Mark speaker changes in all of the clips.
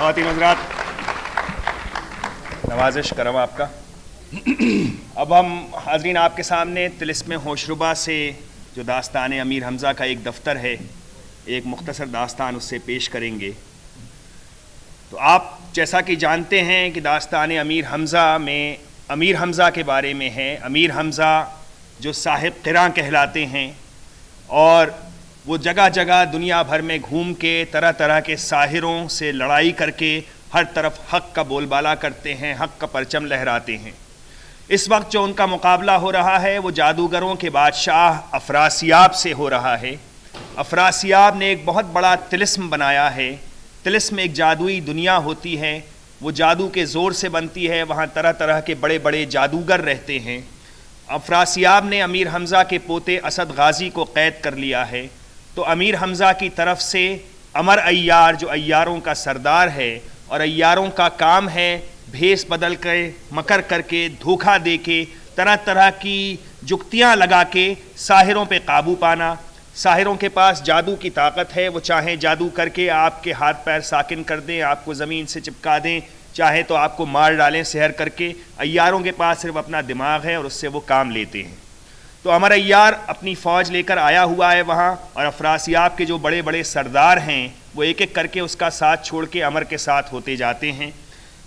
Speaker 1: خواتین حضرات، نوازش کرم آپ کا۔ اب ہم حاضرین آپ کے سامنے طلسم ہوشربا سے جو داستان امیر حمزہ کا ایک دفتر ہے، ایک مختصر داستان اس سے پیش کریں گے۔ تو آپ جیسا کہ جانتے ہیں کہ داستان امیر حمزہ میں امیر حمزہ کے بارے میں ہے۔ امیر حمزہ جو صاحب قراں کہلاتے ہیں اور وہ جگہ جگہ دنیا بھر میں گھوم کے طرح طرح کے ساحروں سے لڑائی کر کے ہر طرف حق کا بول بالا کرتے ہیں، حق کا پرچم لہراتے ہیں۔ اس وقت جو ان کا مقابلہ ہو رہا ہے وہ جادوگروں کے بادشاہ افراسیاب سے ہو رہا ہے۔ افراسیاب نے ایک بہت بڑا طلسم بنایا ہے۔ طلسم ایک جادوئی دنیا ہوتی ہے، وہ جادو کے زور سے بنتی ہے، وہاں طرح طرح کے بڑے بڑے جادوگر رہتے ہیں۔ افراسیاب نے امیر حمزہ کے پوتے اسد غازی کو قید کر لیا ہے، تو امیر حمزہ کی طرف سے عمر عیار جو عیاروں کا سردار ہے اور عیاروں کا کام ہے بھیس بدل کے، مکر کر کے، دھوکہ دے کے، طرح طرح کی جکتیاں لگا کے ساحروں پہ قابو پانا۔ ساحروں کے پاس جادو کی طاقت ہے، وہ چاہیں جادو کر کے آپ کے ہاتھ پیر ساکن کر دیں، آپ کو زمین سے چپکا دیں، چاہے تو آپ کو مار ڈالیں سحر کر کے۔ عیاروں کے پاس صرف اپنا دماغ ہے اور اس سے وہ کام لیتے ہیں۔ تو عمر عیار اپنی فوج لے کر آیا ہوا ہے وہاں، اور افراسیاب کے جو بڑے بڑے سردار ہیں وہ ایک ایک کر کے اس کا ساتھ چھوڑ کے عمر کے ساتھ ہوتے جاتے ہیں۔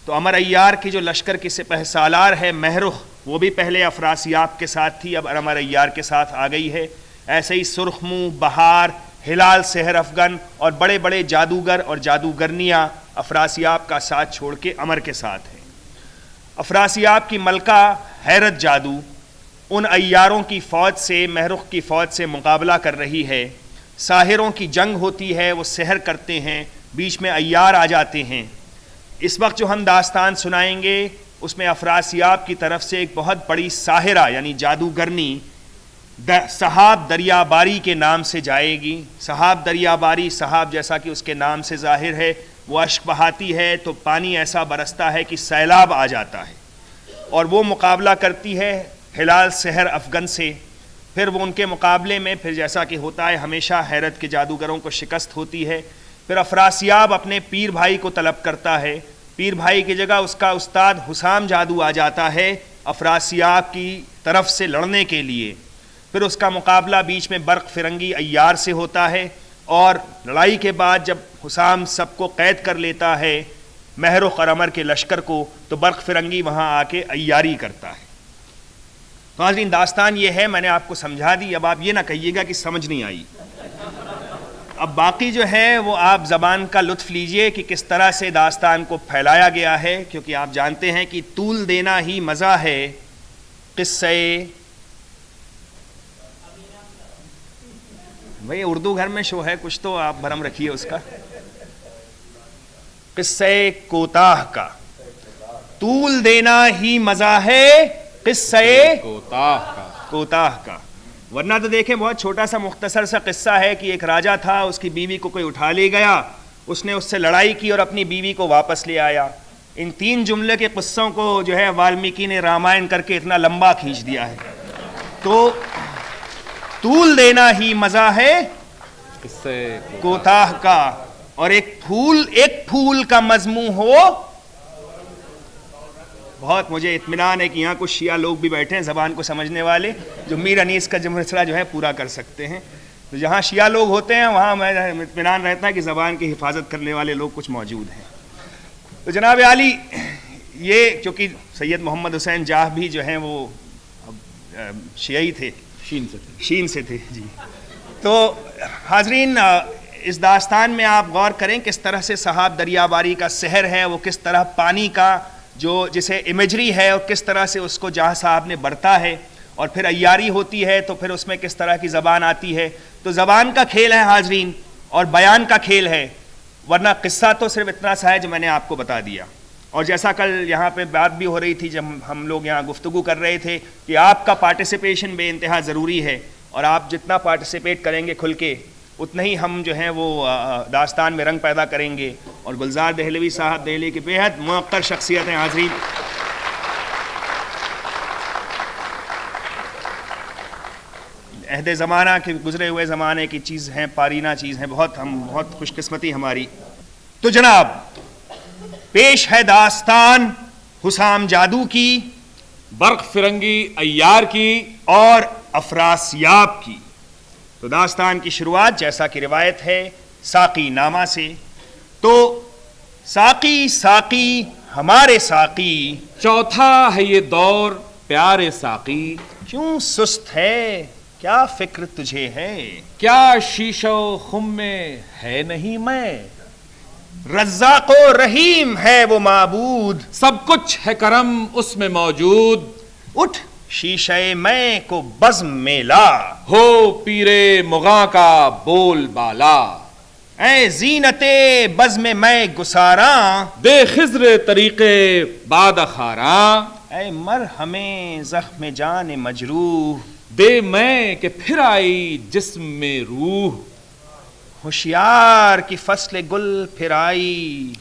Speaker 1: تو عمر عیار کی جو لشکر کی سپہ سالار ہے مہرخ، وہ بھی پہلے افراسیاب کے ساتھ تھی، اب عمر عیار کے ساتھ آ گئی ہے۔ ایسے ہی سرخ منہ، بہار، ہلال سحر افغن اور بڑے بڑے جادوگر اور جادوگرنیاں افراسیاب کا ساتھ چھوڑ کے عمر کے ساتھ ہیں۔ افراسیاب کی ملکہ حیرت جادو ان عیاروں کی فوج سے، مہرخ کی فوج سے مقابلہ کر رہی ہے۔ ساحروں کی جنگ ہوتی ہے، وہ سحر کرتے ہیں، بیچ میں عیار آ جاتے ہیں۔ اس وقت جو ہم داستان سنائیں گے اس میں افراسیاب کی طرف سے ایک بہت بڑی ساحرہ یعنی جادوگرنی سحاب دریا باری کے نام سے جائے گی۔ سحاب دریا باری، سحاب جیسا کہ اس کے نام سے ظاہر ہے، وہ اشک بہاتی ہے تو پانی ایسا برستا ہے کہ سیلاب آ جاتا ہے، اور وہ مقابلہ کرتی ہے ہلال سحر افغن سے۔ پھر وہ ان کے مقابلے میں پھر جیسا کہ ہوتا ہے ہمیشہ حیرت کے جادوگروں کو شکست ہوتی ہے۔ پھر افراسیاب اپنے پیر بھائی کو طلب کرتا ہے، پیر بھائی کی جگہ اس کا استاد حسام جادو آ جاتا ہے افراسیاب کی طرف سے لڑنے کے لیے۔ پھر اس کا مقابلہ بیچ میں برق فرنگی عیار سے ہوتا ہے، اور لڑائی کے بعد جب حسام سب کو قید کر لیتا ہے مہرخ اور عمر کے لشکر کو، تو برق فرنگی وہاں آ کے عیاری کرتا ہے۔ تو حاضرین داستان یہ ہے، میں نے آپ کو سمجھا دی، اب آپ یہ نہ کہیے گا کہ سمجھ نہیں آئی۔ اب باقی جو ہے وہ آپ زبان کا لطف لیجئے کہ کس طرح سے داستان کو پھیلایا گیا ہے، کیونکہ آپ جانتے ہیں کہ طول دینا ہی مزہ ہے قصے۔ بھئی اردو گھر میں شو ہے، کچھ تو آپ بھرم رکھیے اس کا۔ قصے کوتاہ کا طول دینا ہی مزہ ہے قصے کوتاہ کا۔ ورنہ تو دیکھیں بہت چھوٹا سا مختصر سا قصہ ہے کہ ایک راجا تھا، اس کی بیوی کو کوئی اٹھا لے گیا، اس نے اس سے لڑائی کی اور اپنی بیوی کو واپس لے آیا۔ ان 3 جملے کے قصوں کو جو ہے والمیکی نے رامائن کر کے اتنا لمبا کھینچ دیا ہے۔ تو طول دینا ہی مزہ ہے قصے کوتاہ کا، اور ایک پھول کا مضمون ہو۔ بہت مجھے اطمینان ہے کہ یہاں کچھ شیعہ لوگ بھی بیٹھے ہیں زبان کو سمجھنے والے، جو میر انیس کا مسئلہ جو ہے پورا کر سکتے ہیں۔ تو جہاں شیعہ لوگ ہوتے ہیں وہاں میں اطمینان رہتا ہے کہ زبان کی حفاظت کرنے والے لوگ کچھ موجود ہیں۔ تو جناب عالی، یہ چونکہ سید محمد حسین جاہ بھی جو ہیں وہ شیعی تھے، شین سے تھے جی۔ تو حاضرین اس داستان میں آپ غور کریں کس طرح سے صحاب دریا باری کا سحر ہے، وہ کس طرح پانی کا جو جسے امیجری ہے اور کس طرح سے اس کو جہاں صاحب نے برتا ہے، اور پھر عیاری ہوتی ہے تو پھر اس میں کس طرح کی زبان آتی ہے۔ تو زبان کا کھیل ہے حاضرین، اور بیان کا کھیل ہے، ورنہ قصہ تو صرف اتنا سا ہے جو میں نے آپ کو بتا دیا۔ اور جیسا کل یہاں پہ بات بھی ہو رہی تھی جب ہم لوگ یہاں گفتگو کر رہے تھے کہ آپ کا پارٹیسپیشن بے انتہا ضروری ہے، اور آپ جتنا پارٹیسپیٹ کریں گے کھل کے اتنا ہی ہم جو ہیں وہ داستان میں رنگ پیدا کریں گے۔ اور گلزار دہلوی صاحب دہلی کی بےحد موقر شخصیت ہیں حاضرین۔ عہد زمانہ کے گزرے ہوئے زمانے کی چیز ہیں، پارینہ چیز ہیں، ہم بہت خوش قسمتی ہماری۔ تو جناب پیش ہے داستان حسام جادو کی،
Speaker 2: برق فرنگی عیار کی
Speaker 1: اور افراسیاب کی۔ تو داستان کی شروعات جیسا کہ روایت ہے ساقی نامہ سے۔ تو ساقی ساقی ہمارے ساقی،
Speaker 2: چوتھا ہے یہ دور پیارے ساقی،
Speaker 1: کیوں سست ہے کیا فکر تجھے ہے،
Speaker 2: کیا شیشہ و خم میں ہے نہیں میں،
Speaker 1: رزاق و رحیم ہے وہ معبود،
Speaker 2: سب کچھ ہے کرم اس میں موجود،
Speaker 1: اٹھ شیشہ میں کو بزم میں لا،
Speaker 2: ہو پیرے مغاں کا بول بالا،
Speaker 1: اے زینت بزم میں گساراں،
Speaker 2: دے خضر طریقے باد خاراں،
Speaker 1: اے مرہمیں زخم جان مجروح،
Speaker 2: دے میں کہ پھر آئی جسم میں روح،
Speaker 1: ہوشیار کی فصل گل پھر آئی،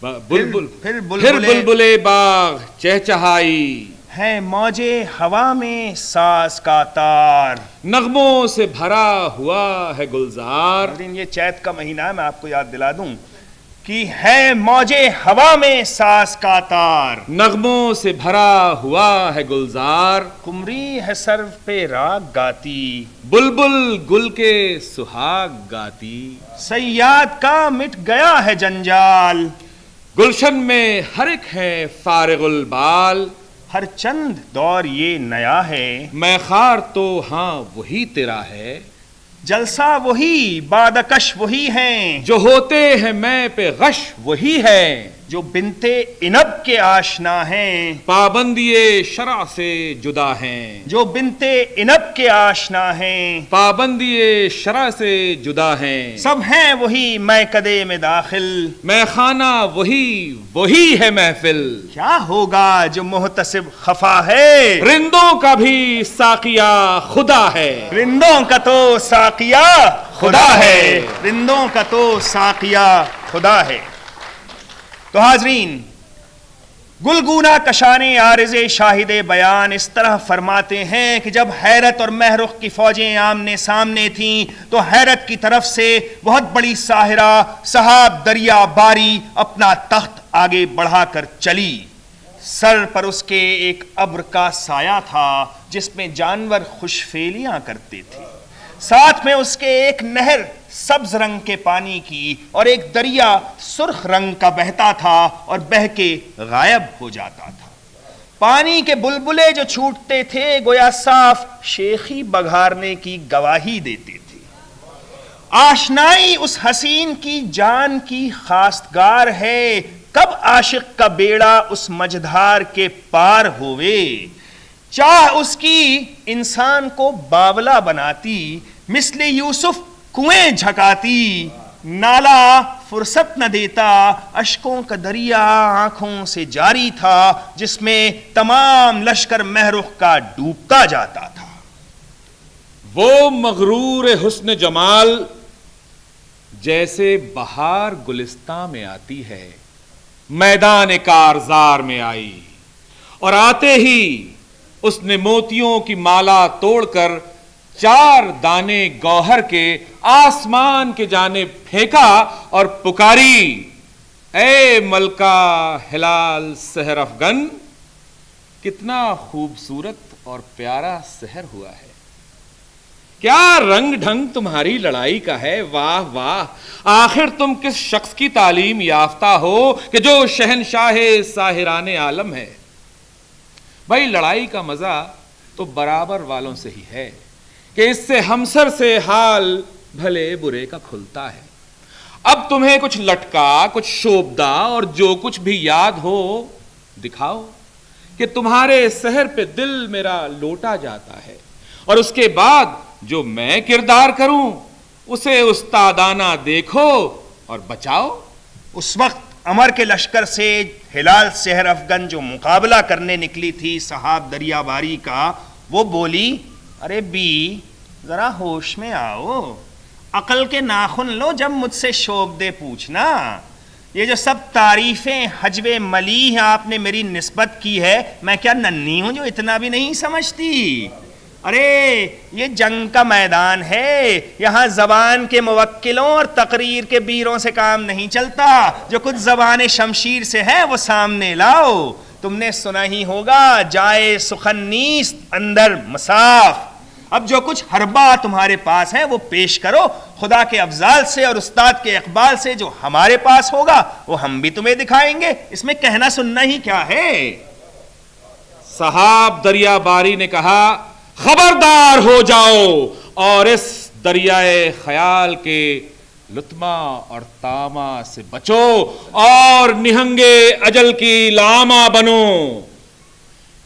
Speaker 2: بلبل
Speaker 1: پھر
Speaker 2: پھر بلبلے باغ چہچہائی،
Speaker 1: ہے موجے ہوا میں ساز کا تار۔
Speaker 2: نغموں سے بھرا ہوا ہے گلزار،
Speaker 1: ناظرین یہ چیت کا مہینہ ہے، میں آپ کو یاد دلا دوں کہ ہے موجے ہوا میں ساز کا تار،
Speaker 2: نغموں سے بھرا ہوا ہے گلزار،
Speaker 1: قمری ہے سرو پہ راگ گاتی،
Speaker 2: بلبل گل کے سہاگ گاتی،
Speaker 1: صیاد کا مٹ گیا ہے جنجال،
Speaker 2: گلشن میں ہر ایک ہے فارغ البال،
Speaker 1: ہر چند دور یہ نیا ہے،
Speaker 2: میں خار تو ہاں وہی تیرا ہے،
Speaker 1: جلسہ وہی بادکش وہی ہیں،
Speaker 2: جو ہوتے ہیں میں پہ غش وہی ہے،
Speaker 1: جو بنتے انب کے آشنا ہیں،
Speaker 2: پابندی شرع سے جدا ہیں،
Speaker 1: جو بنتے انب کے آشنا ہیں،
Speaker 2: پابندی شرع سے جدا ہیں،
Speaker 1: سب ہیں وہی میں کدے میں داخل،
Speaker 2: میں خانہ وہی ہے محفل،
Speaker 1: کیا ہوگا جو محتسب خفا ہے،
Speaker 2: رندوں کا بھی ساقیہ خدا ہے،
Speaker 1: رندوں کا تو ساقیہ خدا ہے، رندوں کا تو ساقیہ خدا ہے۔ تو حاضرین، گلگونہ کشان عارض شاہد بیان اس طرح فرماتے ہیں کہ جب حیرت اور محرخ کی فوجیں آمنے سامنے تھیں تو حیرت کی طرف سے بہت بڑی ساحرہ سحاب دریا باری اپنا تخت آگے بڑھا کر چلی، سر پر اس کے ایک ابر کا سایہ تھا جس میں جانور خوش فیلیاں کرتے تھے، ساتھ میں اس کے ایک نہر سبز رنگ کے پانی کی اور ایک دریا سرخ رنگ کا بہتا تھا اور بہہ کے غائب ہو جاتا تھا، پانی کے بلبلے جو چھوٹتے تھے گویا صاف شیخی بگھارنے کی گواہی دیتے تھے، آشنائی اس حسین کی جان کی خواستگار ہے، کب عاشق کا بیڑا اس مجدھار کے پار ہوئے، چاہ اس کی انسان کو باولا بناتی، مثل یوسف کنویں جھکاتی، نالا فرصت نہ دیتا، اشکوں کا دریا آنکھوں سے جاری تھا جس میں تمام لشکر محرخ کا ڈوبتا جاتا تھا۔
Speaker 2: وہ مغرور حسن جمال جیسے بہار گلستان میں آتی ہے، میدان کارزار میں آئی، اور آتے ہی اس نے موتیوں کی مالا توڑ کر 4 دانے گوہر کے آسمان کے جانب پھینکا اور پکاری، اے ملکہ ہلال سحر افغن، کتنا خوبصورت اور پیارا سحر ہوا ہے، کیا رنگ ڈھنگ تمہاری لڑائی کا ہے، واہ واہ، آخر تم کس شخص کی تعلیم یافتہ ہو کہ جو شہنشاہ ساحران عالم ہے۔ بھائی لڑائی کا مزہ تو برابر والوں سے ہی ہے کہ اس سے ہمسر سے حال بھلے برے کا کھلتا ہے، اب تمہیں کچھ لٹکا، کچھ شوبدہ اور جو کچھ بھی یاد ہو دکھاؤ کہ تمہارے سحر پہ دل میرا لوٹا جاتا ہے، اور اس کے بعد جو میں کردار کروں اسے استادانہ دیکھو اور بچاؤ۔
Speaker 1: اس وقت عمر کے لشکر سے ہلال سحر افغن جو مقابلہ کرنے نکلی تھی صحاب دریا باری کا، وہ بولی، ارے بی ذرا ہوش میں آؤ، عقل کے ناخن لو جب مجھ سے شوق دے پوچھنا، یہ جو سب تعریفیں حجب ملیح آپ نے میری نسبت کی ہے، میں کیا ننھی ہوں جو اتنا بھی نہیں سمجھتی؟ ارے یہ جنگ کا میدان ہے، یہاں زبان کے موکلوں اور تقریر کے بیروں سے کام نہیں چلتا، جو کچھ زبان شمشیر سے ہے وہ سامنے لاؤ۔ تم نے سنا ہی ہوگا، جائے سخن نیست اندر مساف۔ اب جو کچھ حربہ تمہارے پاس ہے وہ پیش کرو، خدا کے افضال سے اور استاد کے اقبال سے جو ہمارے پاس ہوگا وہ ہم بھی تمہیں دکھائیں گے، اس میں کہنا سننا ہی کیا ہے۔
Speaker 2: صاحب دریا باری نے کہا خبردار ہو جاؤ اور اس دریائے خیال کے لطمہ اور تاما سے بچو اور نہنگے اجل کی لاما بنو۔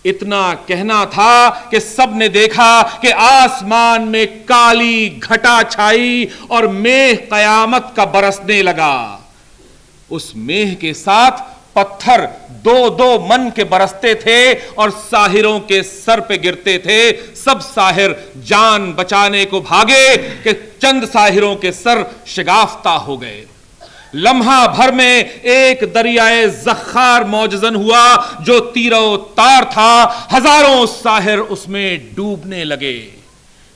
Speaker 2: اتنا کہنا تھا کہ سب نے دیکھا کہ آسمان میں کالی گھٹا چھائی اور میہ قیامت کا برسنے لگا۔ اس میہ کے ساتھ پتھر دو دو من کے برستے تھے اور ساحروں کے سر پہ گرتے تھے۔ سب ساحر جان بچانے کو بھاگے کہ چند ساحروں کے سر شگافتہ ہو گئے۔ لمحہ بھر میں ایک دریائے زخار موجزن ہوا جو تیر و تار تھا، ہزاروں ساحر اس میں ڈوبنے لگے۔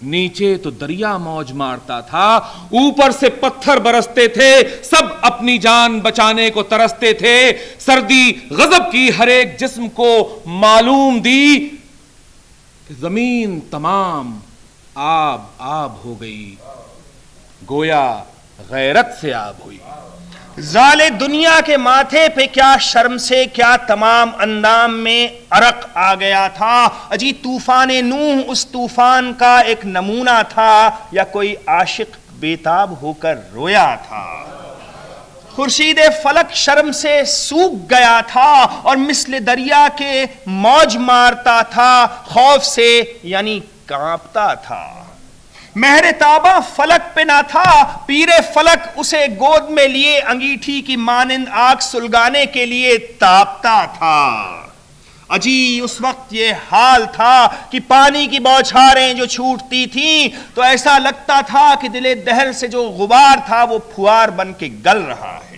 Speaker 2: نیچے تو دریا موج مارتا تھا، اوپر سے پتھر برستے تھے، سب اپنی جان بچانے کو ترستے تھے۔ سردی غضب کی ہر ایک جسم کو معلوم دی کہ زمین تمام آب آب ہو گئی، گویا غیرت سے آب ہوئی۔
Speaker 1: زال دنیا کے ماتھے پہ کیا شرم سے کیا تمام اندام میں عرق آ گیا تھا۔ اجی طوفان نوح اس طوفان کا ایک نمونہ تھا یا کوئی عاشق بیتاب ہو کر رویا تھا۔ خورشید فلک شرم سے سوکھ گیا تھا اور مثل دریا کے موج مارتا تھا، خوف سے یعنی کانپتا تھا۔ مہر تابہ فلک پہ نہ تھا، پیر فلک اسے گود میں لیے انگیٹھی کی مانند آگ سلگانے کے لیے تاپتا تھا۔ اجی اس وقت یہ حال تھا کہ پانی کی بوچھاریں جو چھوٹتی تھیں تو ایسا لگتا تھا کہ دل دہر سے جو غبار تھا وہ پھوار بن کے گل رہا ہے۔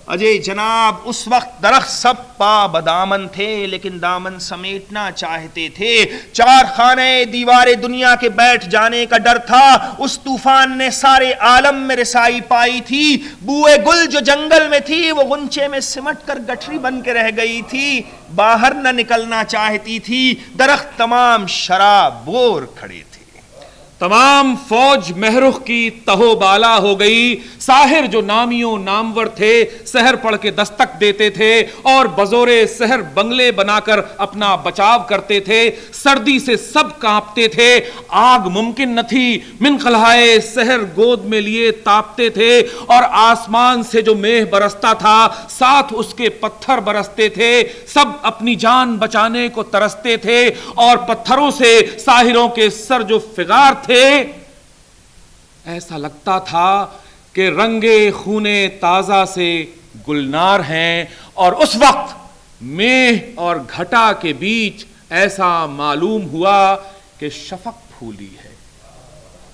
Speaker 1: اجے جناب اس وقت درخت سب پا بدامن تھے لیکن دامن سمیٹنا چاہتے تھے۔ چار خانے دیوار دنیا کے بیٹھ جانے کا ڈر تھا۔ اس طوفان نے سارے عالم میں رسائی پائی تھی۔ بوئے گل جو جنگل میں تھی وہ غنچے میں سمٹ کر گٹھری بن کے رہ گئی تھی، باہر نہ نکلنا چاہتی تھی۔ درخت تمام شراب بور کھڑے تھے۔
Speaker 2: تمام فوج مہرخ کی تہو بالا ہو گئی۔ ساحر جو نامیوں نامور تھے سحر پڑھ کے دستک دیتے تھے اور بزور سحر بنگلے بنا کر اپنا بچاؤ کرتے تھے۔ سردی سے سب کانپتے تھے، آگ ممکن نہ تھی، من قلعہ سحر گود میں لیے تاپتے تھے اور آسمان سے جو میہ برستا تھا ساتھ اس کے پتھر برستے تھے۔ سب اپنی جان بچانے کو ترستے تھے اور پتھروں سے ساحروں کے سر جو فغار تھے ایسا لگتا تھا کہ رنگے خونے تازہ سے گلنار ہیں، اور اس وقت میہ اور گھٹا کے بیچ ایسا معلوم ہوا کہ شفق پھولی ہے۔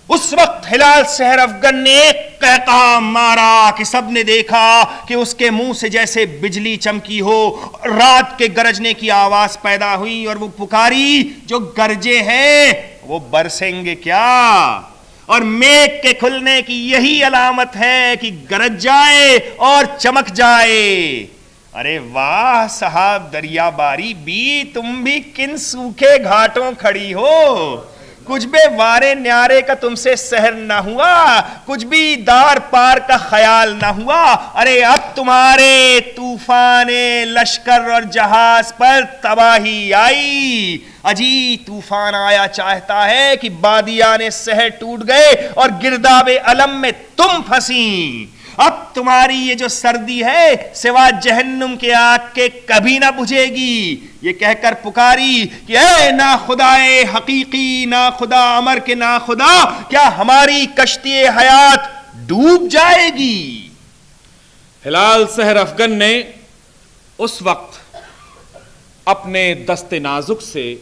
Speaker 1: اس وقت ہلال سحر افغن نے ایک قہقہ مارا کہ سب نے دیکھا کہ اس کے منہ سے جیسے بجلی چمکی ہو، رات کے گرجنے کی آواز پیدا ہوئی اور وہ پکاری جو گرجے ہیں وہ برسیں گے کیا؟ اور میغ کے کھلنے کی یہی علامت ہے کہ گرج جائے اور چمک جائے۔ ارے واہ صاحب دریا باری بھی، تم بھی کن سوکھے گھاٹوں کھڑی ہو، کچھ بے وارے نیارے کا تم سے سحر نہ ہوا، کچھ بھی دار پار کا خیال نہ ہوا۔ ارے اب تمہارے طوفان لشکر اور جہاز پر تباہی آئی۔ اجی طوفان آیا چاہتا ہے کہ بادیان سحر ٹوٹ گئے اور گرداب علم میں تم پھنسی۔ اب تمہاری یہ جو سردی ہے سوا جہنم کے آگ کے کبھی نہ بجھے گی۔ یہ کہہ کر پکاری کہ اے نا خدائے حقیقی، نا خدا امر کے نا خدا، کیا ہماری کشتی حیات ڈوب جائے گی؟
Speaker 2: ہلال سحر افغن نے اس وقت اپنے دست نازک سے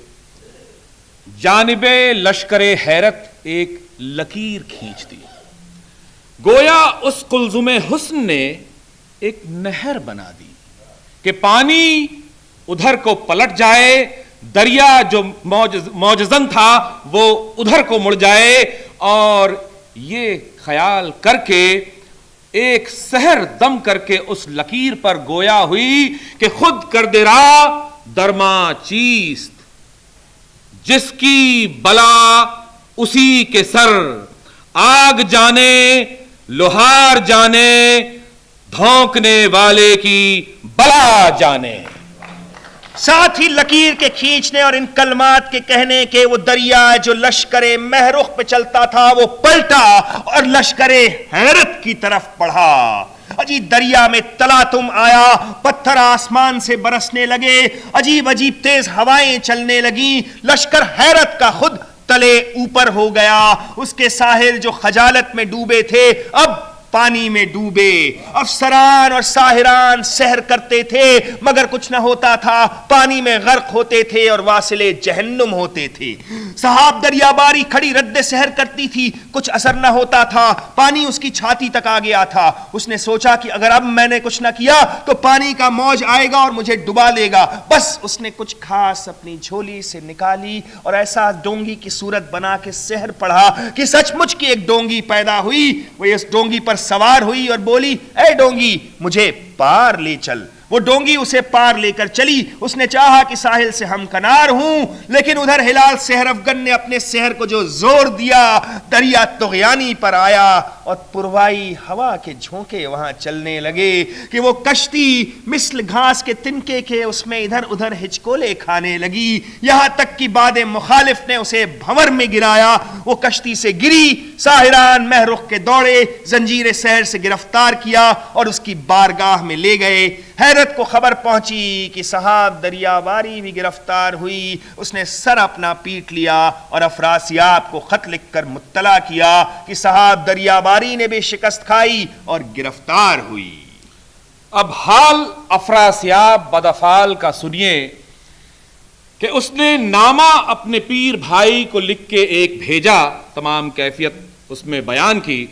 Speaker 2: جانب لشکر حیرت ایک لکیر کھینچ دی، گویا اس قلزم حسن نے ایک نہر بنا دی کہ پانی ادھر کو پلٹ جائے، دریا جو موجزن تھا وہ ادھر کو مڑ جائے، اور یہ خیال کر کے ایک سحر دم کر کے اس لکیر پر گویا ہوئی کہ خود کر راہ درما چیست، جس کی بلا اسی کے سر، آگ جانے لوہار جانے دھونکنے والے کی بلا جانے۔
Speaker 1: ساتھ ہی لکیر کے کھینچنے اور ان کلمات کے کہنے کے وہ دریا جو لشکر مہرخ پہ چلتا تھا وہ پلٹا اور لشکر حیرت کی طرف بڑھا۔ عجیب دریا میں تلاتم آیا، پتھر آسمان سے برسنے لگے، عجیب عجیب تیز ہوائیں چلنے لگیں، لشکر حیرت کا خود تلے اوپر ہو گیا۔ اس کے ساحل جو خجالت میں ڈوبے تھے اب پانی میں ڈوبے، افسران اور ساحران سحر کرتے تھے مگر کچھ نہ ہوتا تھا، پانی میں غرق ہوتے تھے اور واصل جہنم ہوتے تھے۔ صحاب دریا باری کھڑی رد سحر کرتی تھی، کچھ اثر نہ ہوتا تھا، پانی اس کی چھاتی تک آ گیا تھا۔ اس نے سوچا کہ اگر اب میں نے کچھ نہ کیا تو پانی کا موج آئے گا اور مجھے ڈبا لے گا۔ بس اس نے کچھ خاص اپنی جھولی سے نکالی اور ایسا ڈونگی کی صورت بنا کے سحر پڑھا کہ سچ مچ کی ایک ڈونگی پیدا ہوئی۔ وہ اس ڈونگی پر سوار ہوئی اور بولی، اے ڈونگی مجھے پار لے چل۔ وہ ڈونگی اسے پار لے کر چلی۔ اس نے چاہا کہ ساحل سے ہم کنار ہوں، لیکن ادھر ہلال سحر افغن نے اپنے سحر کو جو زور دیا، دریا طغیانی پر آیا اور پروائی ہوا کے جھونکے وہاں چلنے لگے کہ وہ کشتی مثل گھاس کے تنکے کے اس میں ادھر ادھر ہچکولے کھانے لگی، یہاں تک کہ باد مخالف نے اسے بھنور میں گرایا۔ وہ کشتی سے گری، ساحران مہرخ کے دوڑے، زنجیر سحر سے گرفتار کیا اور اس کی بارگاہ میں لے گئے۔ حیرت کو خبر پہنچی کہ صحاب دریا باری بھی گرفتار ہوئی۔ اس نے سر اپنا پیٹ لیا اور افراسیاب کو خط لکھ کر مطلع کیا کہ صحاب دریا باری نے بھی شکست کھائی اور گرفتار ہوئی۔
Speaker 2: اب حال افراسیاب بدافعال کا سنیے کہ اس نے نامہ اپنے پیر بھائی کو لکھ کے ایک بھیجا، تمام کیفیت اس میں بیان کی،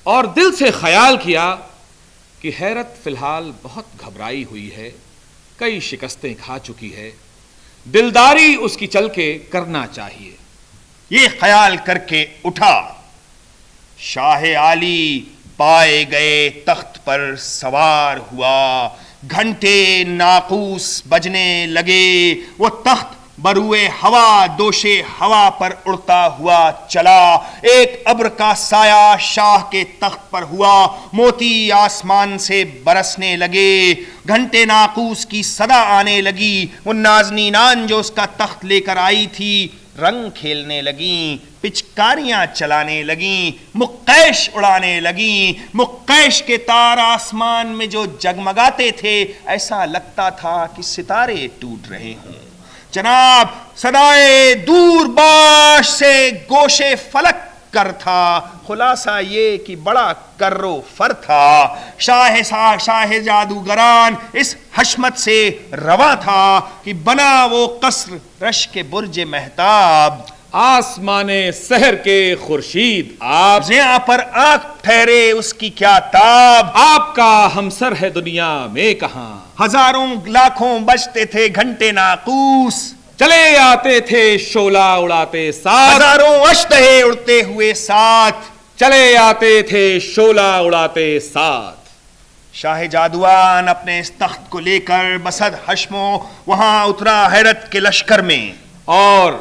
Speaker 2: اور دل سے خیال کیا کہ حیرت فی الحال بہت گھبرائی ہوئی ہے، کئی شکستیں کھا چکی ہے، دلداری اس کی چل کے کرنا چاہیے۔
Speaker 1: یہ خیال کر کے اٹھا، شاہ عالی پائے گئے تخت پر سوار ہوا، گھنٹے ناقوس بجنے لگے، وہ تخت بروئے ہوا دوشے ہوا پر اڑتا ہوا چلا۔ ایک ابر کا سایہ شاہ کے تخت پر ہوا، موتی آسمان سے برسنے لگے، گھنٹے ناقوس کی صدا آنے لگی۔ وہ نازنینان جو اس کا تخت لے کر آئی تھی رنگ کھیلنے لگیں، پچکاریاں چلانے لگیں، مقیش اڑانے لگیں۔ مقیش کے تار آسمان میں جو جگمگاتے تھے ایسا لگتا تھا کہ ستارے ٹوٹ رہے ہوں۔ جناب صدائے دور باش سے گوشے فلک کر تھا، خلاصہ یہ کہ بڑا کر و فر تھا۔ شاہ جادوگران اس حشمت سے رواں تھا کہ بنا وہ قصر رش کے برج مہتاب،
Speaker 2: آسمان سحر کے خورشید آپ،
Speaker 1: زیاں پر آنکھ ٹھہرے اس کی کیا تاب۔
Speaker 2: آپ کا ہمسر ہے دنیا میں کہاں،
Speaker 1: ہزاروں لاکھوں بجتے تھے گھنٹے ناقوس،
Speaker 2: چلے آتے تھے شعلہ اڑاتے ساتھ،
Speaker 1: ہزاروں اشتہے اڑتے ہوئے ساتھ،
Speaker 2: چلے آتے تھے شعلہ اڑاتے ساتھ۔
Speaker 1: شاہ جادوان اپنے اس تخت کو لے کر بسد حشموں وہاں اترا حیرت کے لشکر میں،
Speaker 2: اور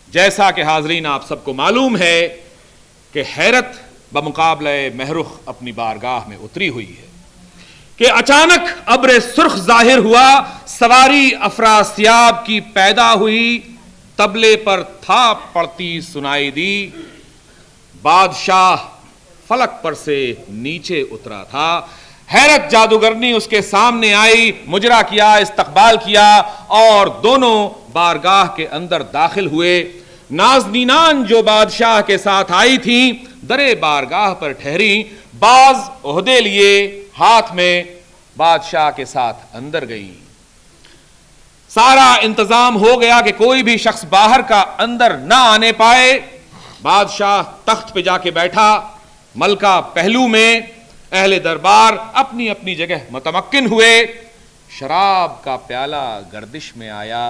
Speaker 2: جیسا کہ حاضرین آپ سب کو معلوم ہے کہ حیرت بمقابلہ مہرخ اپنی بارگاہ میں اتری ہوئی ہے کہ اچانک ابر سرخ ظاہر ہوا، سواری افراسیاب کی پیدا ہوئی، طبلے پر تھاپ پڑتی سنائی دی، بادشاہ فلک پر سے نیچے اترا تھا۔ حیرت جادوگرنی اس کے سامنے آئی، مجرا کیا، استقبال کیا، اور دونوں بارگاہ کے اندر داخل ہوئے۔ نازنینان جو بادشاہ کے ساتھ آئی تھیں درے بارگاہ پر ٹھہری، بعض عہدے لیے ہاتھ میں بادشاہ کے ساتھ اندر گئیں۔ سارا انتظام ہو گیا کہ کوئی بھی شخص باہر کا اندر نہ آنے پائے۔ بادشاہ تخت پہ جا کے بیٹھا، ملکہ پہلو میں، اہل دربار اپنی اپنی جگہ متمکن ہوئے۔ شراب کا پیالہ گردش میں آیا،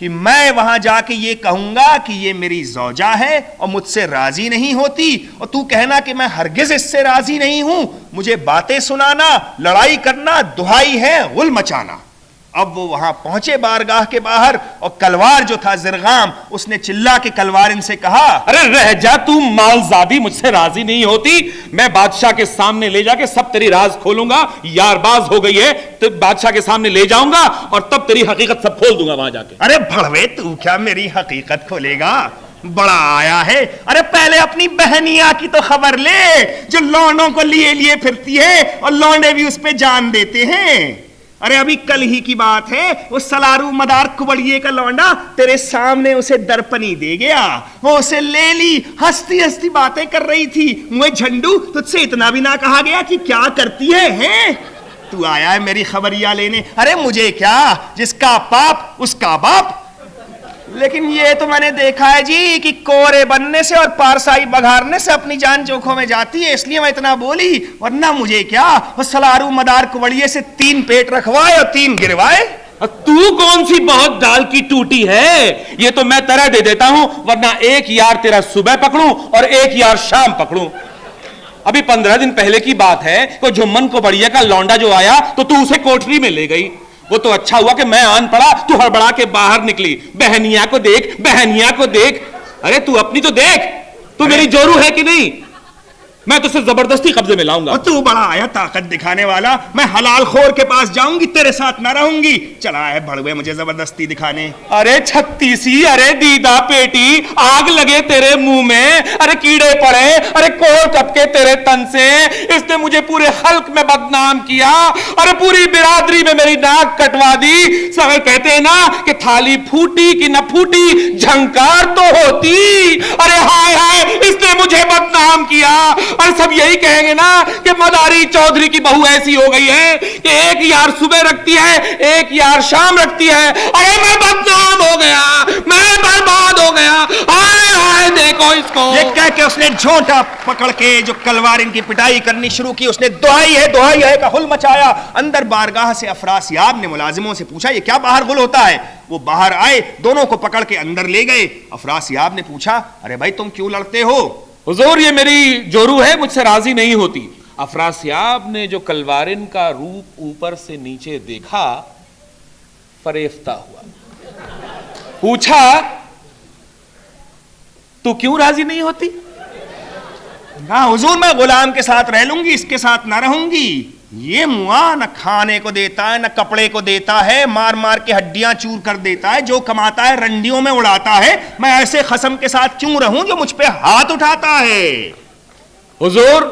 Speaker 1: کہ میں وہاں جا کے یہ کہوں گا کہ یہ میری زوجہ ہے اور مجھ سے راضی نہیں ہوتی، اور تو کہنا کہ میں ہرگز اس سے راضی نہیں ہوں، مجھے باتیں سنانا، لڑائی کرنا، دہائی ہے غل مچانا۔ اب وہ وہاں پہنچے بارگاہ کے باہر، اور کلوار جو تھا زرغام، اس نے چلا کے کلوارن سے کہا،
Speaker 2: ارے رہ جا تو مالزادی، مجھ سے راضی نہیں ہوتی، میں بادشاہ کے سامنے لے جا کے سب تیری راز کھولوں گا، یار باز ہو گئی ہے تو بادشاہ کے سامنے لے جاؤں گا اور تب تیری حقیقت سب کھول دوں گا وہاں جا کے۔
Speaker 1: ارے بھڑوے تو کیا میری حقیقت کھولے گا؟ بڑا آیا ہے، ارے پہلے اپنی بہنیا کی تو خبر لے جو لونڈوں کو لیے لیے پھرتی ہے اور لونڈے بھی اس پہ جان دیتے ہیں۔ ارے ابھی کل ہی کی بات ہے، وہ سلارو مدار کبڑیے کا لونڈا تیرے سامنے اسے درپنی دے گیا، وہ اسے لے لی، ہستی ہستی باتیں کر رہی تھی، مجھے جھنڈو تجھ سے اتنا بھی نہ کہا گیا کہ کیا کرتی ہے ہیں؟ تو آیا ہے میری خبریاں لینے، ارے مجھے کیا، جس کا پاپ اس کا باپ۔ لیکن یہ تو میں نے دیکھا ہے جی کہ کورے بننے سے اور پارسائی بگھارنے سے اپنی جان چوکھوں میں جاتی ہے، اس لیے میں اتنا بولی، ورنہ مجھے کیا، وہ سلارو مدار کبڑیے سے 3 پیٹ رکھوائے اور 3 گروائے۔
Speaker 2: تو کون سی بہت ڈال کی ٹوٹی ہے، یہ تو میں طرح دے دیتا ہوں، ورنہ ایک یار تیرا صبح پکڑوں اور ایک یار شام پکڑوں۔ ابھی 15 دن پہلے کی بات ہے کہ جھمن کو بڑھیا کا لونڈا جو آیا تو اسے کوٹری میں لے گئی، وہ تو اچھا ہوا کہ میں آن پڑا، تو ہڑبڑا کے باہر نکلی، بہنیا کو دیکھ، بہنیا کو دیکھ۔ ارے تو اپنی تو دیکھ، تو میری جورو ہے کہ نہیں، میں تو سے زبردستی قبضے میں لاؤں گا۔
Speaker 1: تو بڑا آیا طاقت دکھانے والا، میں حلال خور کے پاس جاؤں گی، تیرے ساتھ نہ رہوں گی، چلا ہے بھڑوے مجھے زبردستی دکھانے۔
Speaker 2: ارے چھتیسی، ارے دیدہ پیٹی، آگ لگے تیرے منہ میں، ارے کیڑے پڑے، ارے کوڑ ٹپکے تیرے تن سے، اس نے مجھے پورے خلق میں بدنام کیا، ارے پوری برادری میں میری ناک کٹوا دی۔ سب کہتے ہیں نا کہ تھالی پھوٹی کہ نہ پھوٹی، جھنکار تو ہوتی۔ ارے ہائے ہائے، اس نے مجھے بدنام کیا، اور سب یہی کہیں گے نا کہ مداری چودھری کی بہو ایسی ہو گئی ہے کہ ایک یار صبح رکھتی ہے، ایک یار شام رکھتی ہے۔ ارے میں بدنام ہو گیا، میں برباد ہو گیا، ہائے ہائے دیکھو اس کو۔
Speaker 1: یہ کہہ کے اس نے جھونٹا پکڑ کے جو کلوارن کی پٹائی کرنی شروع کی، اس نے دہائی ہے کا غل مچایا۔ اندر بارگاہ سے افراسیاب نے ملازموں سے پوچھا یہ کیا باہر غل ہوتا ہے؟ وہ باہر آئے، دونوں کو پکڑ کے اندر لے گئے۔ افراسیاب نے پوچھا ارے بھائی تم کیوں لڑتے ہو؟
Speaker 2: حضور یہ میری جورو ہے، مجھ سے راضی نہیں ہوتی۔ افراسیاب نے جو کلوارن کا روپ اوپر سے نیچے دیکھا، فریفتہ ہوا، پوچھا تو کیوں راضی نہیں ہوتی؟
Speaker 1: نہ حضور میں غلام کے ساتھ رہ لوں گی، اس کے ساتھ نہ رہوں گی۔ یہ موا نہ کھانے کو دیتا ہے نہ کپڑے کو دیتا ہے، مار مار کے ہڈیاں چور کر دیتا ہے، جو کماتا ہے رنڈیوں میں اڑاتا ہے، میں ایسے خصم کے ساتھ کیوں رہوں جو مجھ پہ ہاتھ اٹھاتا ہے؟
Speaker 2: حضور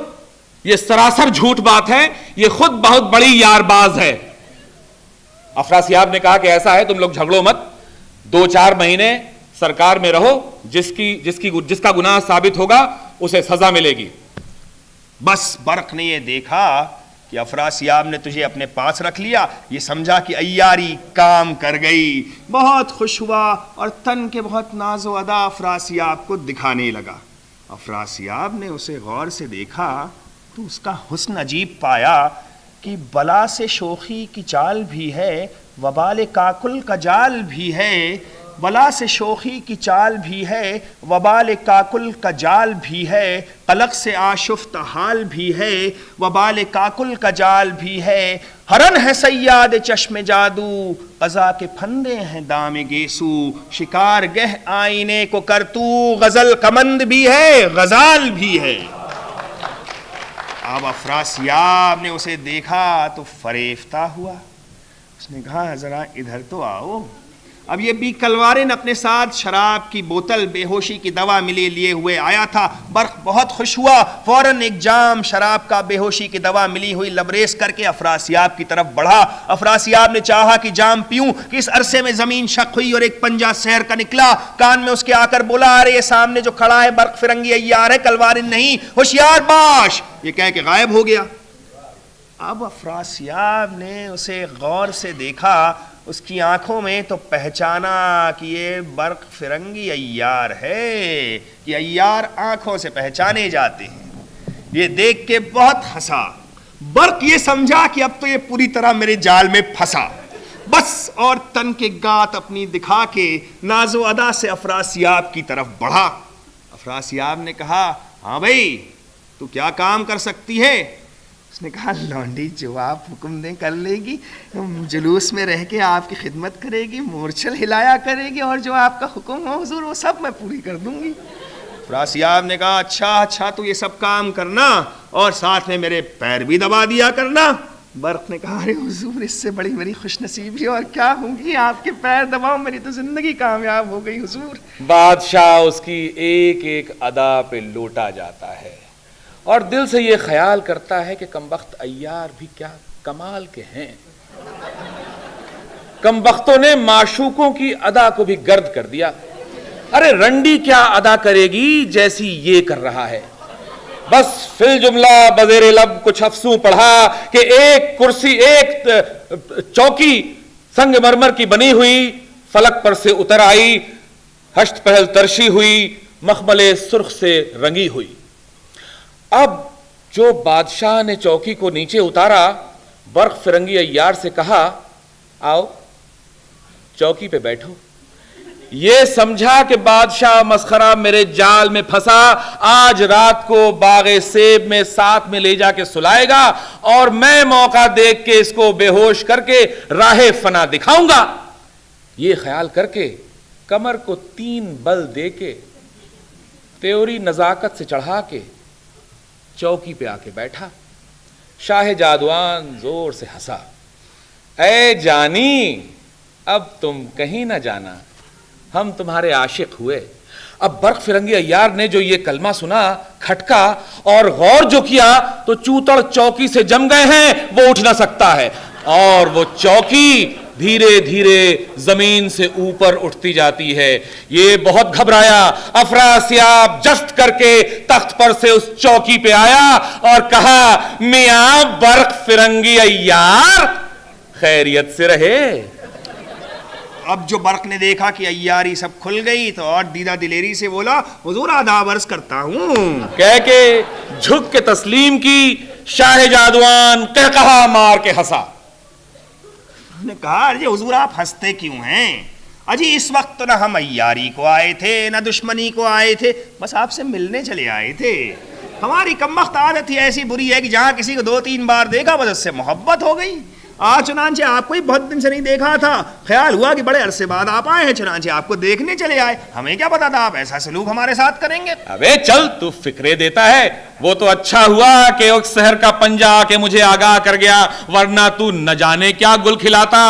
Speaker 2: یہ سراسر جھوٹ بات ہے، یہ خود بہت بڑی یار باز ہے۔ افراسیاب نے کہا کہ ایسا ہے تم لوگ جھگڑو مت، 2-4 مہینے سرکار میں رہو، جس کا گناہ ثابت ہوگا اسے سزا ملے گی۔
Speaker 1: بس برق نے یہ دیکھا کہ افراسیاب نے تجھے اپنے پاس رکھ لیا، یہ سمجھا کہ عیاری کام کر گئی، بہت خوش ہوا اور تن کے بہت ناز و ادا افراسیاب کو دکھانے لگا۔ افراسیاب نے اسے غور سے دیکھا تو اس کا حسن عجیب پایا کہ بلا سے شوخی کی چال بھی ہے، وبال کاکل کا جال بھی ہے، بلا سے شوخی کی چال بھی ہے، وبال کاکل کا جال بھی ہے، قلق سے آشفت حال بھی ہے، وبال کاکل کا جال بھی ہے، ہرن ہے سیاد چشم جادو، قضا کے پھندے ہیں دام گیسو، شکار گہ آئینے کو کرتو، غزل کمند بھی ہے غزال بھی ہے۔ اب افراسیاب نے اسے دیکھا تو فریفتہ ہوا، اس نے کہا ذرا ادھر تو آؤ۔ اب یہ بھی کلوارن اپنے ساتھ شراب کی بوتل، بے ہوشی کی دوا ملے لیے ہوئے آیا تھا۔ برق بہت خوش ہوا، فوراً ایک جام شراب کا بے ہوشی کی دوا ملی ہوئی لبریز کر کے افراسیاب کی طرف بڑھا۔ افراسیاب نے چاہا کہ جام پیوں کہ اس عرصے میں زمین شق ہوئی اور ایک پنجہ سحر کا نکلا، کان میں اس کے آ کر بولا ارے یہ سامنے جو کھڑا ہے برق فرنگی عیار ہے، کلوارن نہیں، ہوشیار باش۔ یہ کہہ کے غائب ہو گیا۔ اب افراسیاب نے اسے غور سے دیکھا، اس کی آنکھوں میں تو پہچانا کہ یہ برق فرنگی عیار ہے، کہ عیار آنکھوں سے پہچانے جاتے ہیں۔ یہ دیکھ کے بہت ہنسا۔ برق یہ سمجھا کہ اب تو یہ پوری طرح میرے جال میں پھنسا، بس اور تن کے گات اپنی دکھا کے ناز و ادا سے افراسیاب کی طرف بڑھا۔ افراسیاب نے کہا ہاں بھائی تو کیا کام کر سکتی ہے؟ اس نے کہا لونڈی جو آپ حکم دیں کر لے گی، جلوس میں رہ کے آپ کی خدمت کرے گی، مورچل ہلایا کرے گی، اور جو آپ کا حکم ہو حضور وہ سب میں پوری کر دوں گی۔ افراسیاب نے کہا اچھا تو یہ سب کام کرنا اور ساتھ میں میرے پیر بھی دبا دیا کرنا۔ برق نے کہا ارے حضور اس سے بڑی میری خوش نصیبی اور کیا ہوگی، آپ کے پیر دباؤ میری تو زندگی کامیاب ہو گئی حضور۔
Speaker 2: بادشاہ اس کی ایک ایک ادا پہ لوٹا جاتا ہے اور دل سے یہ خیال کرتا ہے کہ کمبخت عیار بھی کیا کمال کے ہیں۔ کمبختوں نے معشوقوں کی ادا کو بھی گرد کر دیا۔ ارے رنڈی کیا ادا کرے گی جیسی یہ کر رہا ہے۔ بس فی الجملہ بزیر لب کچھ افسوں پڑھا کہ ایک کرسی، ایک چوکی سنگ مرمر کی بنی ہوئی فلک پر سے اتر آئی، ہشت پہل ترشی ہوئی، مخمل سرخ سے رنگی ہوئی۔ اب جو بادشاہ نے چوکی کو نیچے اتارا، برق فرنگی عیار سے کہا آؤ چوکی پہ بیٹھو۔ یہ سمجھا کہ بادشاہ مسخرہ میرے جال میں پھنسا، آج رات کو باغ سیب میں ساتھ میں لے جا کے سلائے گا اور میں موقع دیکھ کے اس کو بے ہوش کر کے راہ فنا دکھاؤں گا۔ یہ خیال کر کے کمر کو 3 بل دے کے تیوری نزاکت سے چڑھا کے چوکی پہ آ کے بیٹھا۔ شاہ جادوان زور سے ہنسا، اے جانی اب تم کہیں نہ جانا، ہم تمہارے عاشق ہوئے۔ اب برق فرنگی عیار نے جو یہ کلمہ سنا کھٹکا اور غور جو کیا تو چوتڑ چوکی سے جم گئے ہیں، وہ اٹھ نہ سکتا ہے اور وہ چوکی دھیرے دھیرے زمین سے اوپر اٹھتی جاتی ہے۔ یہ بہت گھبرایا، افراسیاب جست کر کے تخت پر سے اس چوکی پہ آیا اور کہا میاں برق فرنگی عیار خیریت سے رہے۔
Speaker 1: اب جو برق نے دیکھا کہ عیاری سب کھل گئی تو اور دیدہ دلیری سے بولا حضور آداب عرض کرتا ہوں،
Speaker 2: کہہ کے جھک کے تسلیم کی۔ شاہ جادوان قہقہا مار کے ہنسا۔
Speaker 1: نے کہا ارے حضور آپ ہنستے کیوں ہیں؟ اجی اس وقت نہ ہم عیاری کو آئے تھے نہ دشمنی کو آئے تھے، بس آپ سے ملنے چلے آئے تھے۔ ہماری کمبخت عادت ہی ایسی بری ہے کہ جہاں کسی کو 2-3 بار دیکھا بس اس سے محبت ہو گئی۔ آج چنانچہ آپ کو ہی بہت دن سے نہیں دیکھا تھا، خیال ہوا کہ بڑے عرصے بعد آپ آئے ہیں، چنانچہ آپ کو دیکھنے چلے آئے۔ ہمیں کیا پتا تھا آپ ایسا سلوک ہمارے ساتھ کریں گے۔
Speaker 2: ابے چل تو فکرے دیتا ہے، وہ تو اچھا ہوا کہ ایک سحر کا پنجہ آ کے مجھے آگاہ کر گیا، ورنہ تو نہ جانے کیا گل کھلاتا۔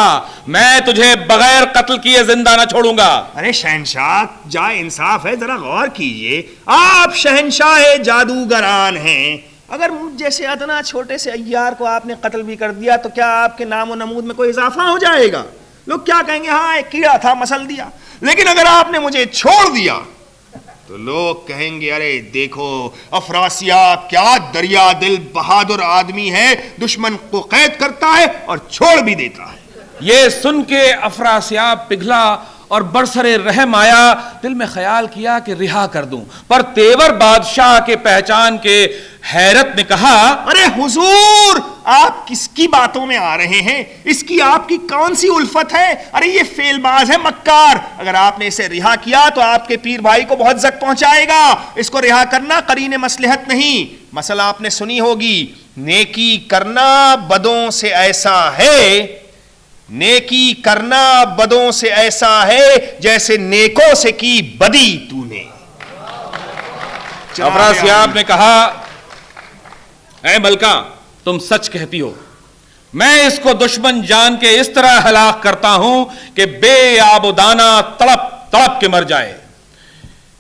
Speaker 2: میں تجھے بغیر قتل کیے زندہ نہ چھوڑوں گا۔
Speaker 1: ارے شہنشاہ جائے انصاف ہے، ذرا غور کیجئے، آپ شہنشاہ جادوگران ہیں، اگر مجھ جیسے ادنا چھوٹے سے عیار کو آپ نے قتل بھی کر دیا تو کیا آپ کے نام و نمود میں کوئی اضافہ ہو جائے گا؟ لوگ کیا کہیں گے ہاں ایک کیڑا تھا مسل دیا۔ لیکن اگر آپ نے مجھے چھوڑ دیا تو لوگ کہیں گے ارے دیکھو افراسیاب کیا دریا دل بہادر آدمی ہے، دشمن کو قید کرتا ہے اور چھوڑ بھی دیتا ہے۔
Speaker 2: یہ سن کے افراسیاب پگھلا اور برسرے رحم آیا، دل میں خیال کیا کہ رہا کر دوں، پر تیور بادشاہ کے پہچان کے حیرت نے کہا
Speaker 1: ارے حضور آپ کس کی باتوں میں آ رہے ہیں؟ اس کی آپ کی کون سی الفت ہے؟ ارے یہ فیل باز ہے، مکار، اگر آپ نے اسے رہا کیا تو آپ کے پیر بھائی کو بہت زک پہنچائے گا۔ اس کو رہا کرنا قرین مصلحت نہیں۔ مسئلہ آپ نے سنی ہوگی، نیکی کرنا بدوں سے ایسا ہے، نیکی کرنا بدوں سے ایسا ہے جیسے نیکوں سے کی بدی تو نے۔
Speaker 2: افراسیاب نے کہا اے ملکہ تم سچ کہتی ہو، میں اس کو دشمن جان کے اس طرح ہلاک کرتا ہوں کہ بے آب و دانہ تڑپ تڑپ کے مر جائے۔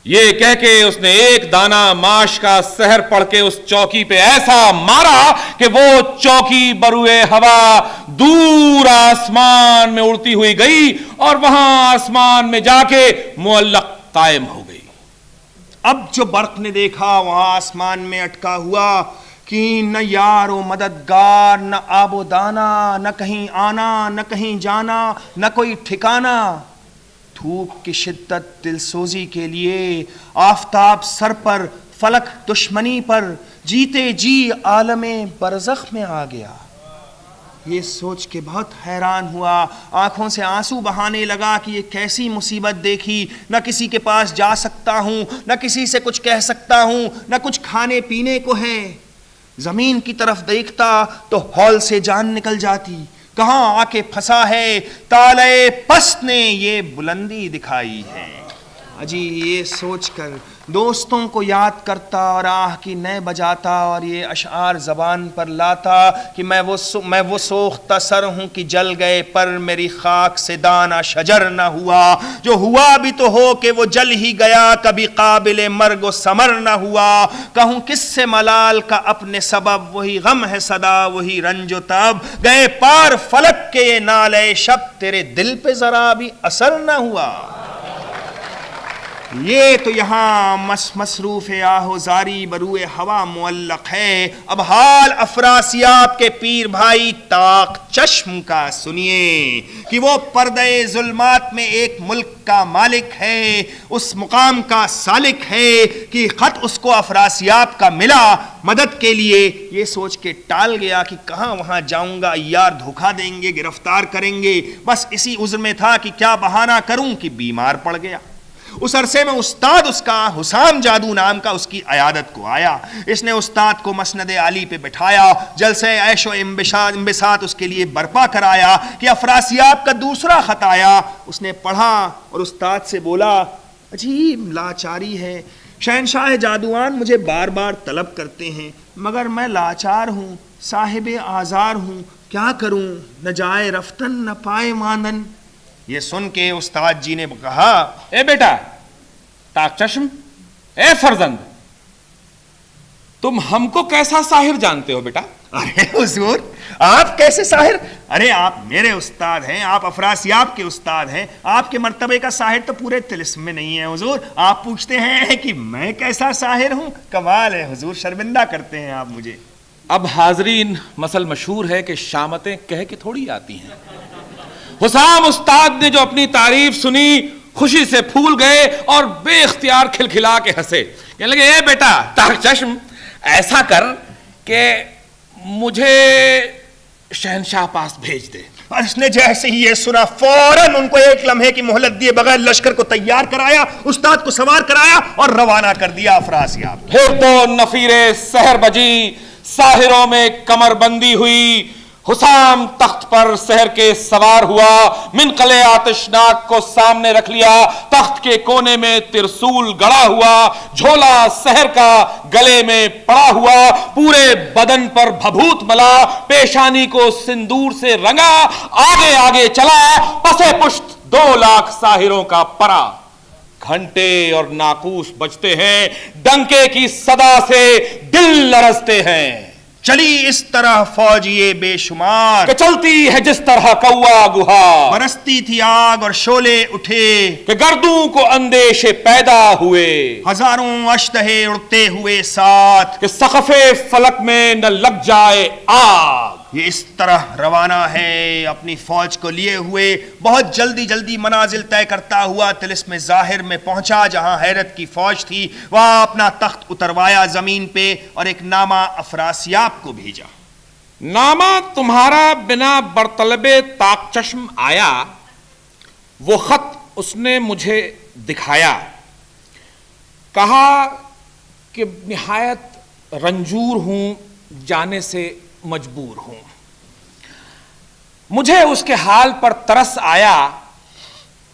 Speaker 2: یہ کہہ کے اس نے ایک دانہ ماش کا سحر پڑھ کے اس چوکی پہ ایسا مارا کہ وہ چوکی بروئے ہوا دور آسمان میں اڑتی ہوئی گئی اور وہاں آسمان میں جا کے معلق قائم ہو گئی۔
Speaker 1: اب جو برق نے دیکھا وہاں آسمان میں اٹکا ہوا کہ نہ یار و مددگار، نہ آب و دانہ، نہ کہیں آنا نہ کہیں جانا، نہ کوئی ٹھکانہ، دھوپ کی شدت دل سوزی کے لیے، آفتاب سر پر، فلک دشمنی پر، جیتے جی عالم برزخ میں آ گیا۔ یہ سوچ کے بہت حیران ہوا، آنکھوں سے آنسو بہانے لگا کہ یہ کیسی مصیبت دیکھی، نہ کسی کے پاس جا سکتا ہوں، نہ کسی سے کچھ کہہ سکتا ہوں، نہ کچھ کھانے پینے کو ہے۔ زمین کی طرف دیکھتا تو ہال سے جان نکل جاتی، کہاں آ کے پھنسا ہے، تالے پست نے یہ بلندی دکھائی ہے۔ اجی یہ سوچ کر دوستوں کو یاد کرتا اور آہ کی نئے بجاتا اور یہ اشعار زبان پر لاتا کہ میں وہ سوختہ سر ہوں کہ جل گئے پر میری خاک سے دانہ شجر نہ ہوا، جو ہوا بھی تو ہو کہ وہ جل ہی گیا، کبھی قابل مرگ و ثمر نہ ہوا۔ کہوں کس سے ملال کا اپنے سبب، وہی غم ہے صدا وہی رنج و تب، گئے پار فلک کے یہ نالے شب، تیرے دل پہ ذرا بھی اثر نہ ہوا۔ یہ تو یہاں مصروف آہو زاری بروئے ہوا معلق ہے۔ اب حال افراسیاب کے پیر بھائی طاق چشم کا سنیے کہ وہ پردے ظلمات میں ایک ملک کا مالک ہے، اس مقام کا سالک ہے کہ خط اس کو افراسیاب کا ملا مدد کے لیے۔ یہ سوچ کے ٹال گیا کہ کہاں وہاں جاؤں گا، یار دھوکہ دیں گے، گرفتار کریں گے۔ بس اسی عذر میں تھا کہ کیا بہانہ کروں کہ بیمار پڑ گیا۔ اس عرصے میں استاد اس کا حسام جادو نام کا اس کی عیادت کو آیا۔ اس نے استاد کو مسند عالی پہ بٹھایا، جلسے عیش و انبساط اس کے لیے برپا کرایا کہ افراسیاب کا دوسرا خط آیا۔ اس نے پڑھا اور استاد سے بولا، عجیب لاچاری ہے، شہنشاہ جادوان مجھے بار بار طلب کرتے ہیں مگر میں لاچار ہوں، صاحب آزار ہوں، کیا کروں، نہ جائے رفتن نہ پائے ماندن۔ یہ سن کے استاد جی نے کہا،
Speaker 2: اے بیٹا طاق چشم، اے فرزند، تم ہم کو کیسا ساحر جانتے ہو بیٹا؟
Speaker 1: ارے حضور آپ کیسے ساحر؟ ارے آپ میرے استاد ہیں، آپ افراسیاب کے استاد ہیں، آپ کے مرتبے کا ساحر تو پورے طلسم میں نہیں ہے حضور۔ آپ پوچھتے ہیں کہ میں کیسا ساحر ہوں؟ کمال ہے حضور، شرمندہ کرتے ہیں آپ مجھے۔
Speaker 2: اب حاضرین مسل مشہور ہے کہ شامتیں کہہ کے تھوڑی آتی ہیں۔ حسام استاد نے جو اپنی تعریف سنی خوشی سے پھول گئے اور بے اختیار کھلکھلا کے ہنسے، کہنے لگے، اے بیٹا طاق چشم، ایسا کر کہ مجھے شہنشاہ پاس بھیج دے۔
Speaker 1: اور اس نے جیسے ہی یہ سنا فوراً ان کو ایک لمحے کی مہلت دیے بغیر لشکر کو تیار کرایا، استاد کو سوار کرایا اور روانہ کر دیا افراسیاب۔
Speaker 2: پھر تو نفیرے سحر بجی، ساحروں میں کمر بندی ہوئی، حسام تخت پر سحر کے سوار ہوا، منقلے آتشناک کو سامنے رکھ لیا، تخت کے کونے میں ترسول گڑا ہوا، جھولا سحر کا گلے میں پڑا ہوا، پورے بدن پر بھبوت ملا، پیشانی کو سندور سے رنگا، آگے آگے چلا، پسے پشت 2 لاکھ ساحروں کا پرا۔ گھنٹے اور ناقوس بجتے ہیں، ڈنکے کی صدا سے دل لرزتے ہیں۔
Speaker 1: چلی اس طرح فوج یہ بے شمار،
Speaker 2: کہ چلتی ہے جس طرح کوا گہا،
Speaker 1: برستی تھی آگ اور شعلے اٹھے،
Speaker 2: کہ گردوں کو اندیشے پیدا ہوئے،
Speaker 1: ہزاروں اشتہے اڑتے ہوئے ساتھ،
Speaker 2: کہ سقف فلک میں نہ لگ جائے آگ۔
Speaker 1: یہ اس طرح روانہ ہے اپنی فوج کو لیے ہوئے، بہت جلدی منازل طے کرتا ہوا طلسم ظاہر میں پہنچا جہاں حیرت کی فوج تھی۔ وہاں اپنا تخت اتروایا زمین پہ اور ایک نامہ افراسیاب کو بھیجا۔
Speaker 2: نامہ تمہارا بنا برطلب طاق چشم آیا، وہ خط اس نے مجھے دکھایا، کہا کہ نہایت رنجور ہوں، جانے سے مجبور ہوں۔ مجھے اس کے حال پر ترس آیا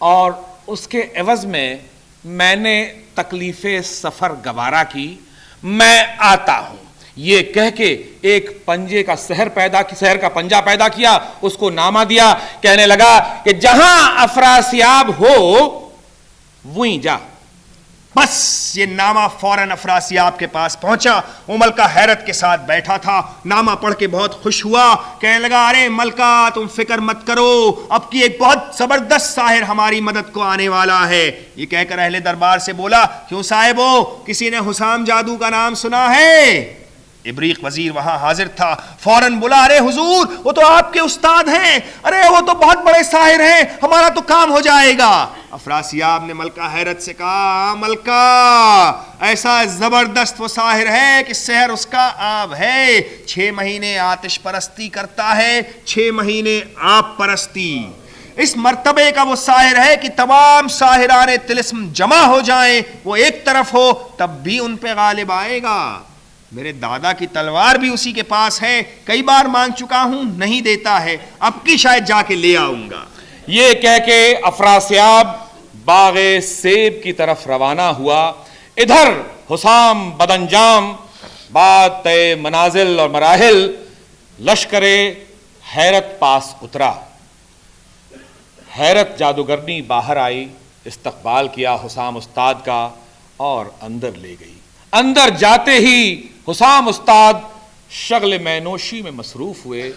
Speaker 2: اور اس کے عوض میں نے تکلیف سفر گوارا کی، میں آتا ہوں، یہ کہہ کے ایک پنجے کا سحر کا پنجہ پیدا کیا، اس کو نامہ دیا، کہنے لگا کہ جہاں افراسیاب ہو وہیں جا۔
Speaker 1: بس یہ نامہ فوراً افراسیاب کے پاس پہنچا۔ وہ ملکہ حیرت کے ساتھ بیٹھا تھا، نامہ پڑھ کے بہت خوش ہوا، کہنے لگا، ارے ملکہ تم فکر مت کرو، اب کی ایک بہت زبردست ساحر ہماری مدد کو آنے والا ہے۔ یہ کہہ کر اہل دربار سے بولا، کیوں صاحبو، کسی نے حسام جادو کا نام سنا ہے؟ ابریق وزیر وہاں حاضر تھا، فوراً بولا، ارے حضور وہ تو آپ کے استاد ہیں، ارے وہ تو بہت بڑے ساحر ہیں، ہمارا تو کام ہو جائے گا۔ افراسیاب نے ملکہ حیرت سے کہا ملکہ ایسا زبردست وہ ساحر ہے کہ سحر اس کا آب ہے، 6 مہینے آتش پرستی کرتا ہے، 6 مہینے آب پرستی، اس مرتبے کا وہ ساحر ہے کہ تمام ساحران طلسم جمع ہو جائیں، وہ ایک طرف ہو تب بھی ان پہ غالب آئے گا، میرے دادا کی تلوار بھی اسی کے پاس ہے، کئی بار مانگ چکا ہوں نہیں دیتا ہے، اب کی شاید جا کے لے آؤں گا۔
Speaker 2: یہ کہہ کے افراسیاب باغ سیب کی طرف روانہ ہوا۔ ادھر حسام بدانجام بعد طے منازل اور مراحل لشکر حیرت پاس اترا۔ حیرت جادوگرنی باہر آئی، استقبال کیا حسام استاد کا اور اندر لے گئی۔ اندر جاتے ہی حسام استاد شغل مینوشی میں مصروف ہوئے،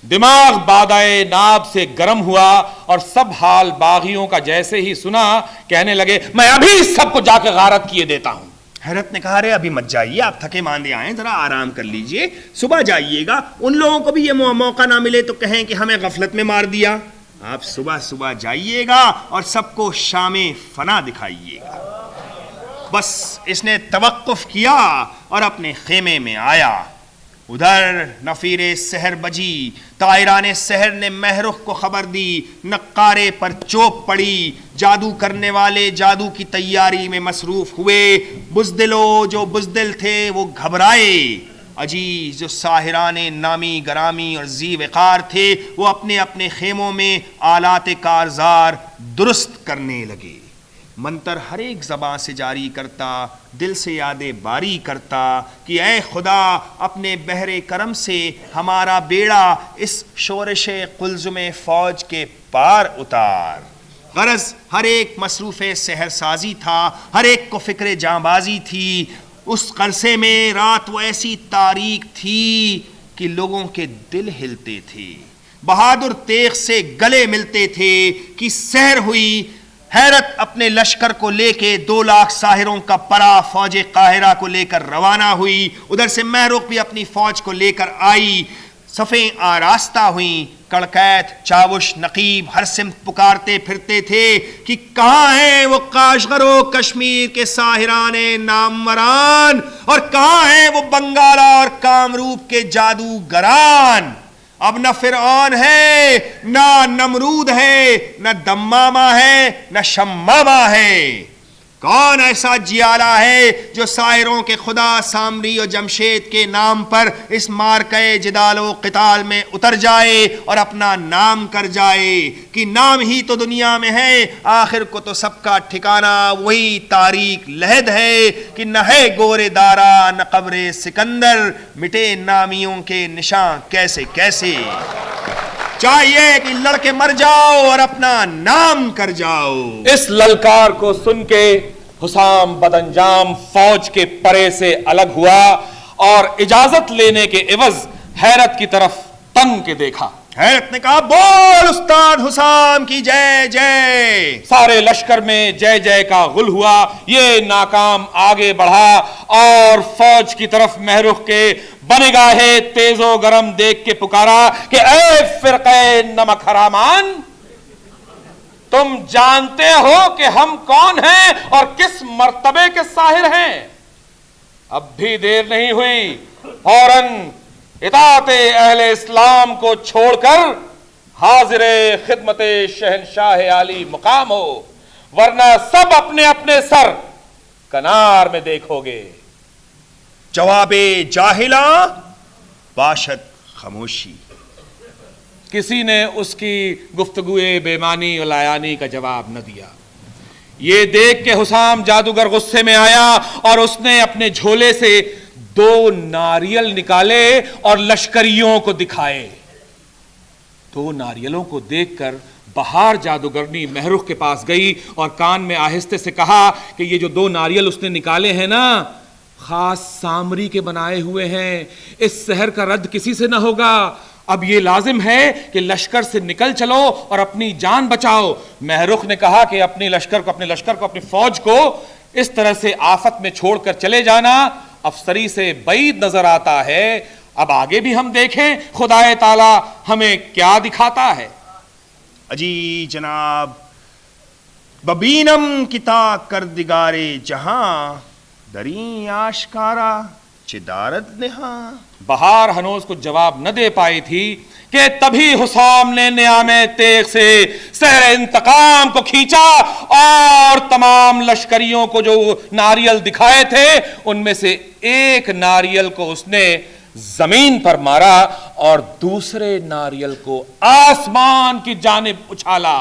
Speaker 2: دماغ بادائے ناب سے گرم ہوا اور سب حال باغیوں کا جیسے ہی سنا کہنے لگے میں ابھی سب کو جا کے غارت کیے دیتا ہوں۔
Speaker 1: حیرت نے کہا رے ابھی مت جائیے، آپ تھکے ماندے آئیں، ذرا آرام کر لیجئے، صبح جائیے گا، ان لوگوں کو بھی یہ موقع نہ ملے تو کہیں کہ ہمیں غفلت میں مار دیا، آپ صبح جائیے گا اور سب کو شام فنا دکھائیے گا۔ بس اس نے توقف کیا اور اپنے خیمے میں آیا۔ ادھر نفیر سحر بجی، طائران سحر نے مہرخ کو خبر دی، نقارے پر چوب پڑی، جادو کرنے والے جادو کی تیاری میں مصروف ہوئے، بزدلو جو بزدل تھے وہ گھبرائے، عجیز جو ساحران نامی گرامی اور ذی وقار تھے وہ اپنے اپنے خیموں میں آلات کارزار درست کرنے لگے، منتر ہر ایک زبان سے جاری کرتا، دل سے یاد باری کرتا کہ اے خدا اپنے بحر کرم سے ہمارا بیڑا اس شورش قلزم فوج کے پار اتار۔ غرض ہر ایک مصروف سحر سازی تھا، ہر ایک کو فکر جانبازی تھی۔ اس قرصے میں رات وہ ایسی تاریک تھی کہ لوگوں کے دل ہلتے تھے، بہادر تیغ سے گلے ملتے تھے کہ سحر ہوئی۔ حیرت اپنے لشکر کو لے کے 2 لاکھ ساحروں کا پرا فوج قاہرہ کو لے کر روانہ ہوئی، ادھر سے مہرخ بھی اپنی فوج کو لے کر آئی، صفیں آراستہ ہوئیں، کڑکیت چاوش نقیب ہر سمت پکارتے پھرتے تھے کہ کہاں ہیں وہ کاشغر و کشمیر کے ساحران ناموران، اور کہاں ہیں وہ بنگالہ اور کامروپ کے جادوگران۔ اب نہ فرعون ہے، نہ نمرود ہے، نہ دمامہ ہے، نہ شمامہ ہے، کون ایسا جیالہ ہے جو ساحروں کے خدا سامری و جمشید کے نام پر اس مارکے جدال و قتال میں اتر جائے اور اپنا نام کر جائے کہ نام ہی تو دنیا میں ہے، آخر کو تو سب کا ٹھکانہ وہی تاریک لحد ہے کہ نہ ہے گور دارا نہ قبر سکندر، مٹے نامیوں کے نشان کیسے کیسے، چاہیے کہ لڑ کے مر جاؤ اور اپنا نام کر جاؤ۔
Speaker 2: اس للکار کو سن کے حسام بدانجام فوج کے پرے سے الگ ہوا اور اجازت لینے کے عوض حیرت کی طرف تن کے دیکھا۔
Speaker 1: حیرت نے کہا بول استاد حسام کی جے جے۔
Speaker 2: سارے لشکر میں جے جے کا غل ہوا، یہ ناکام آگے بڑھا اور فوج کی طرف مہرخ کے بنگاہے تیز و گرم دیکھ کے پکارا کہ اے فرقے نمک حرامان، تم جانتے ہو کہ ہم کون ہیں اور کس مرتبے کے ساحر ہیں؟ اب بھی دیر نہیں ہوئی، فوراً اطاعت اہل اسلام کو چھوڑ کر حاضر خدمت شہنشاہ عالی مقام ہو، ورنہ سب اپنے اپنے سر کنار میں دیکھو گے۔
Speaker 1: جواب جاہلاں باشد خاموشی۔
Speaker 2: کسی نے اس کی گفتگوئے بےمانی و لایانی کا جواب نہ دیا۔ یہ دیکھ کے حسام جادوگر غصے میں آیا اور اس نے اپنے جھولے سے 2 ناریل نکالے اور لشکریوں کو دکھائے۔ 2 ناریلوں کو دیکھ کر بہار جادوگرنی مہرخ کے پاس گئی اور کان میں آہستہ سے کہا کہ یہ جو 2 ناریل اس نے نکالے ہیں نا، خاص سامری کے بنائے ہوئے ہیں، اس سحر کا رد کسی سے نہ ہوگا، اب یہ لازم ہے کہ لشکر سے نکل چلو اور اپنی جان بچاؤ۔ مہرخ نے کہا کہ اپنے لشکر کو اپنی فوج کو اس طرح سے آفت میں چھوڑ کر چلے جانا افسری سے بعید نظر آتا ہے، اب آگے بھی ہم دیکھیں خدا تعالی ہمیں کیا دکھاتا ہے۔
Speaker 1: اجی جناب ببینم کتا کردگارے جہاں دری آشکارا چدارت نہاں.
Speaker 2: بہار ہنوز کو جواب نہ دے پائی تھی کہ تبھی حسام نے نیام تیغ سے سحر انتقام کو کھینچا اور تمام لشکریوں کو جو ناریل دکھائے تھے ان میں سے ایک ناریل کو اس نے زمین پر مارا اور دوسرے ناریل کو آسمان کی جانب اچھالا.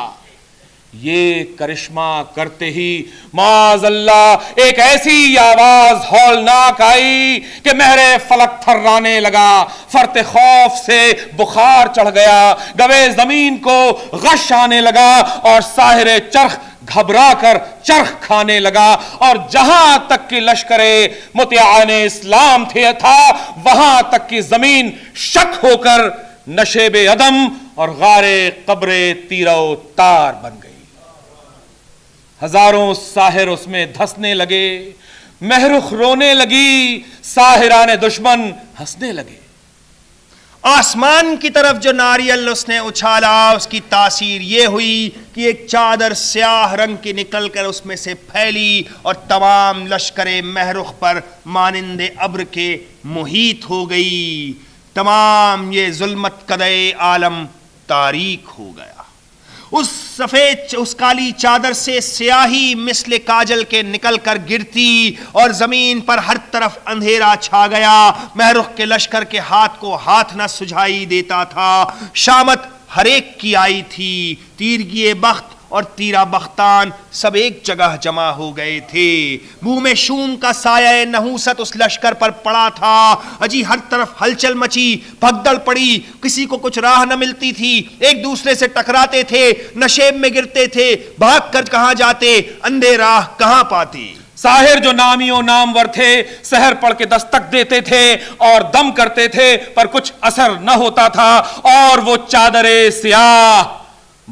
Speaker 2: یہ کرشمہ کرتے ہی معاذ اللہ ایک ایسی آواز ہولناک آئی کہ مہر فلک تھرانے لگا. فرط خوف سے بخار چڑھ گیا, گوے زمین کو غش آنے لگا اور ساحر چرخ گھبرا کر چرخ کھانے لگا. اور جہاں تک کہ لشکر مطیعان اسلام تھا وہاں تک کہ زمین شک ہو کر نشیب عدم اور غار قبر تیرو تار بن گئی. ہزاروں ساحر اس میں دھسنے لگے, مہرخ رونے لگی, ساحران دشمن ہنسنے لگے.
Speaker 1: آسمان کی طرف جو ناریل اس نے اچھالا اس کی تاثیر یہ ہوئی کہ ایک چادر سیاہ رنگ کی نکل کر اس میں سے پھیلی اور تمام لشکر مہرخ پر مانند ابر کے محیط ہو گئی. تمام یہ ظلمت کدے عالم تاریک ہو گیا. اس سفید اس کالی چادر سے سیاہی مثل کاجل کے نکل کر گرتی اور زمین پر ہر طرف اندھیرا چھا گیا. مہرخ کے لشکر کے ہاتھ کو ہاتھ نہ سجھائی دیتا تھا. شامت ہر ایک کی آئی تھی. تیرگی بخت اور تیرا بختان سب ایک جگہ جمع ہو گئے تھے. بوم شوم کا سایہ نحوست اس لشکر پر پڑا تھا. اجی ہر طرف ہلچل مچی, بھگدڑ پڑی, کسی کو کچھ راہ نہ ملتی تھی. ایک دوسرے سے ٹکراتے تھے, نشیب میں گرتے تھے, بھاگ کر کہاں جاتے, اندھے راہ کہاں پاتے.
Speaker 2: ساحر جو نامیوں نامور تھے سحر پڑھ کے دستک دیتے تھے اور دم کرتے تھے پر کچھ اثر نہ ہوتا تھا. اور وہ چادر سیاہ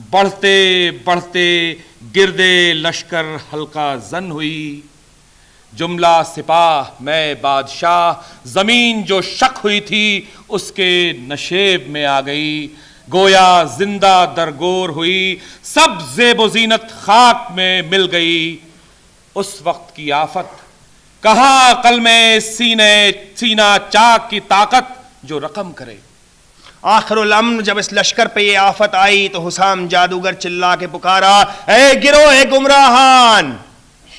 Speaker 2: بڑھتے بڑھتے گردے لشکر حلقہ زن ہوئی. جملہ سپاہ میں بادشاہ زمین جو شک ہوئی تھی اس کے نشیب میں آ گئی. گویا زندہ درگور ہوئی, سب زیب و زینت خاک میں مل گئی. اس وقت کی آفت کہاں عقل میں سینہ چاک کی طاقت جو رقم کرے.
Speaker 1: آخر الامر جب اس لشکر پہ یہ آفت آئی تو حسام جادوگر چلا کے پکارا, اے گروہ گمراہان,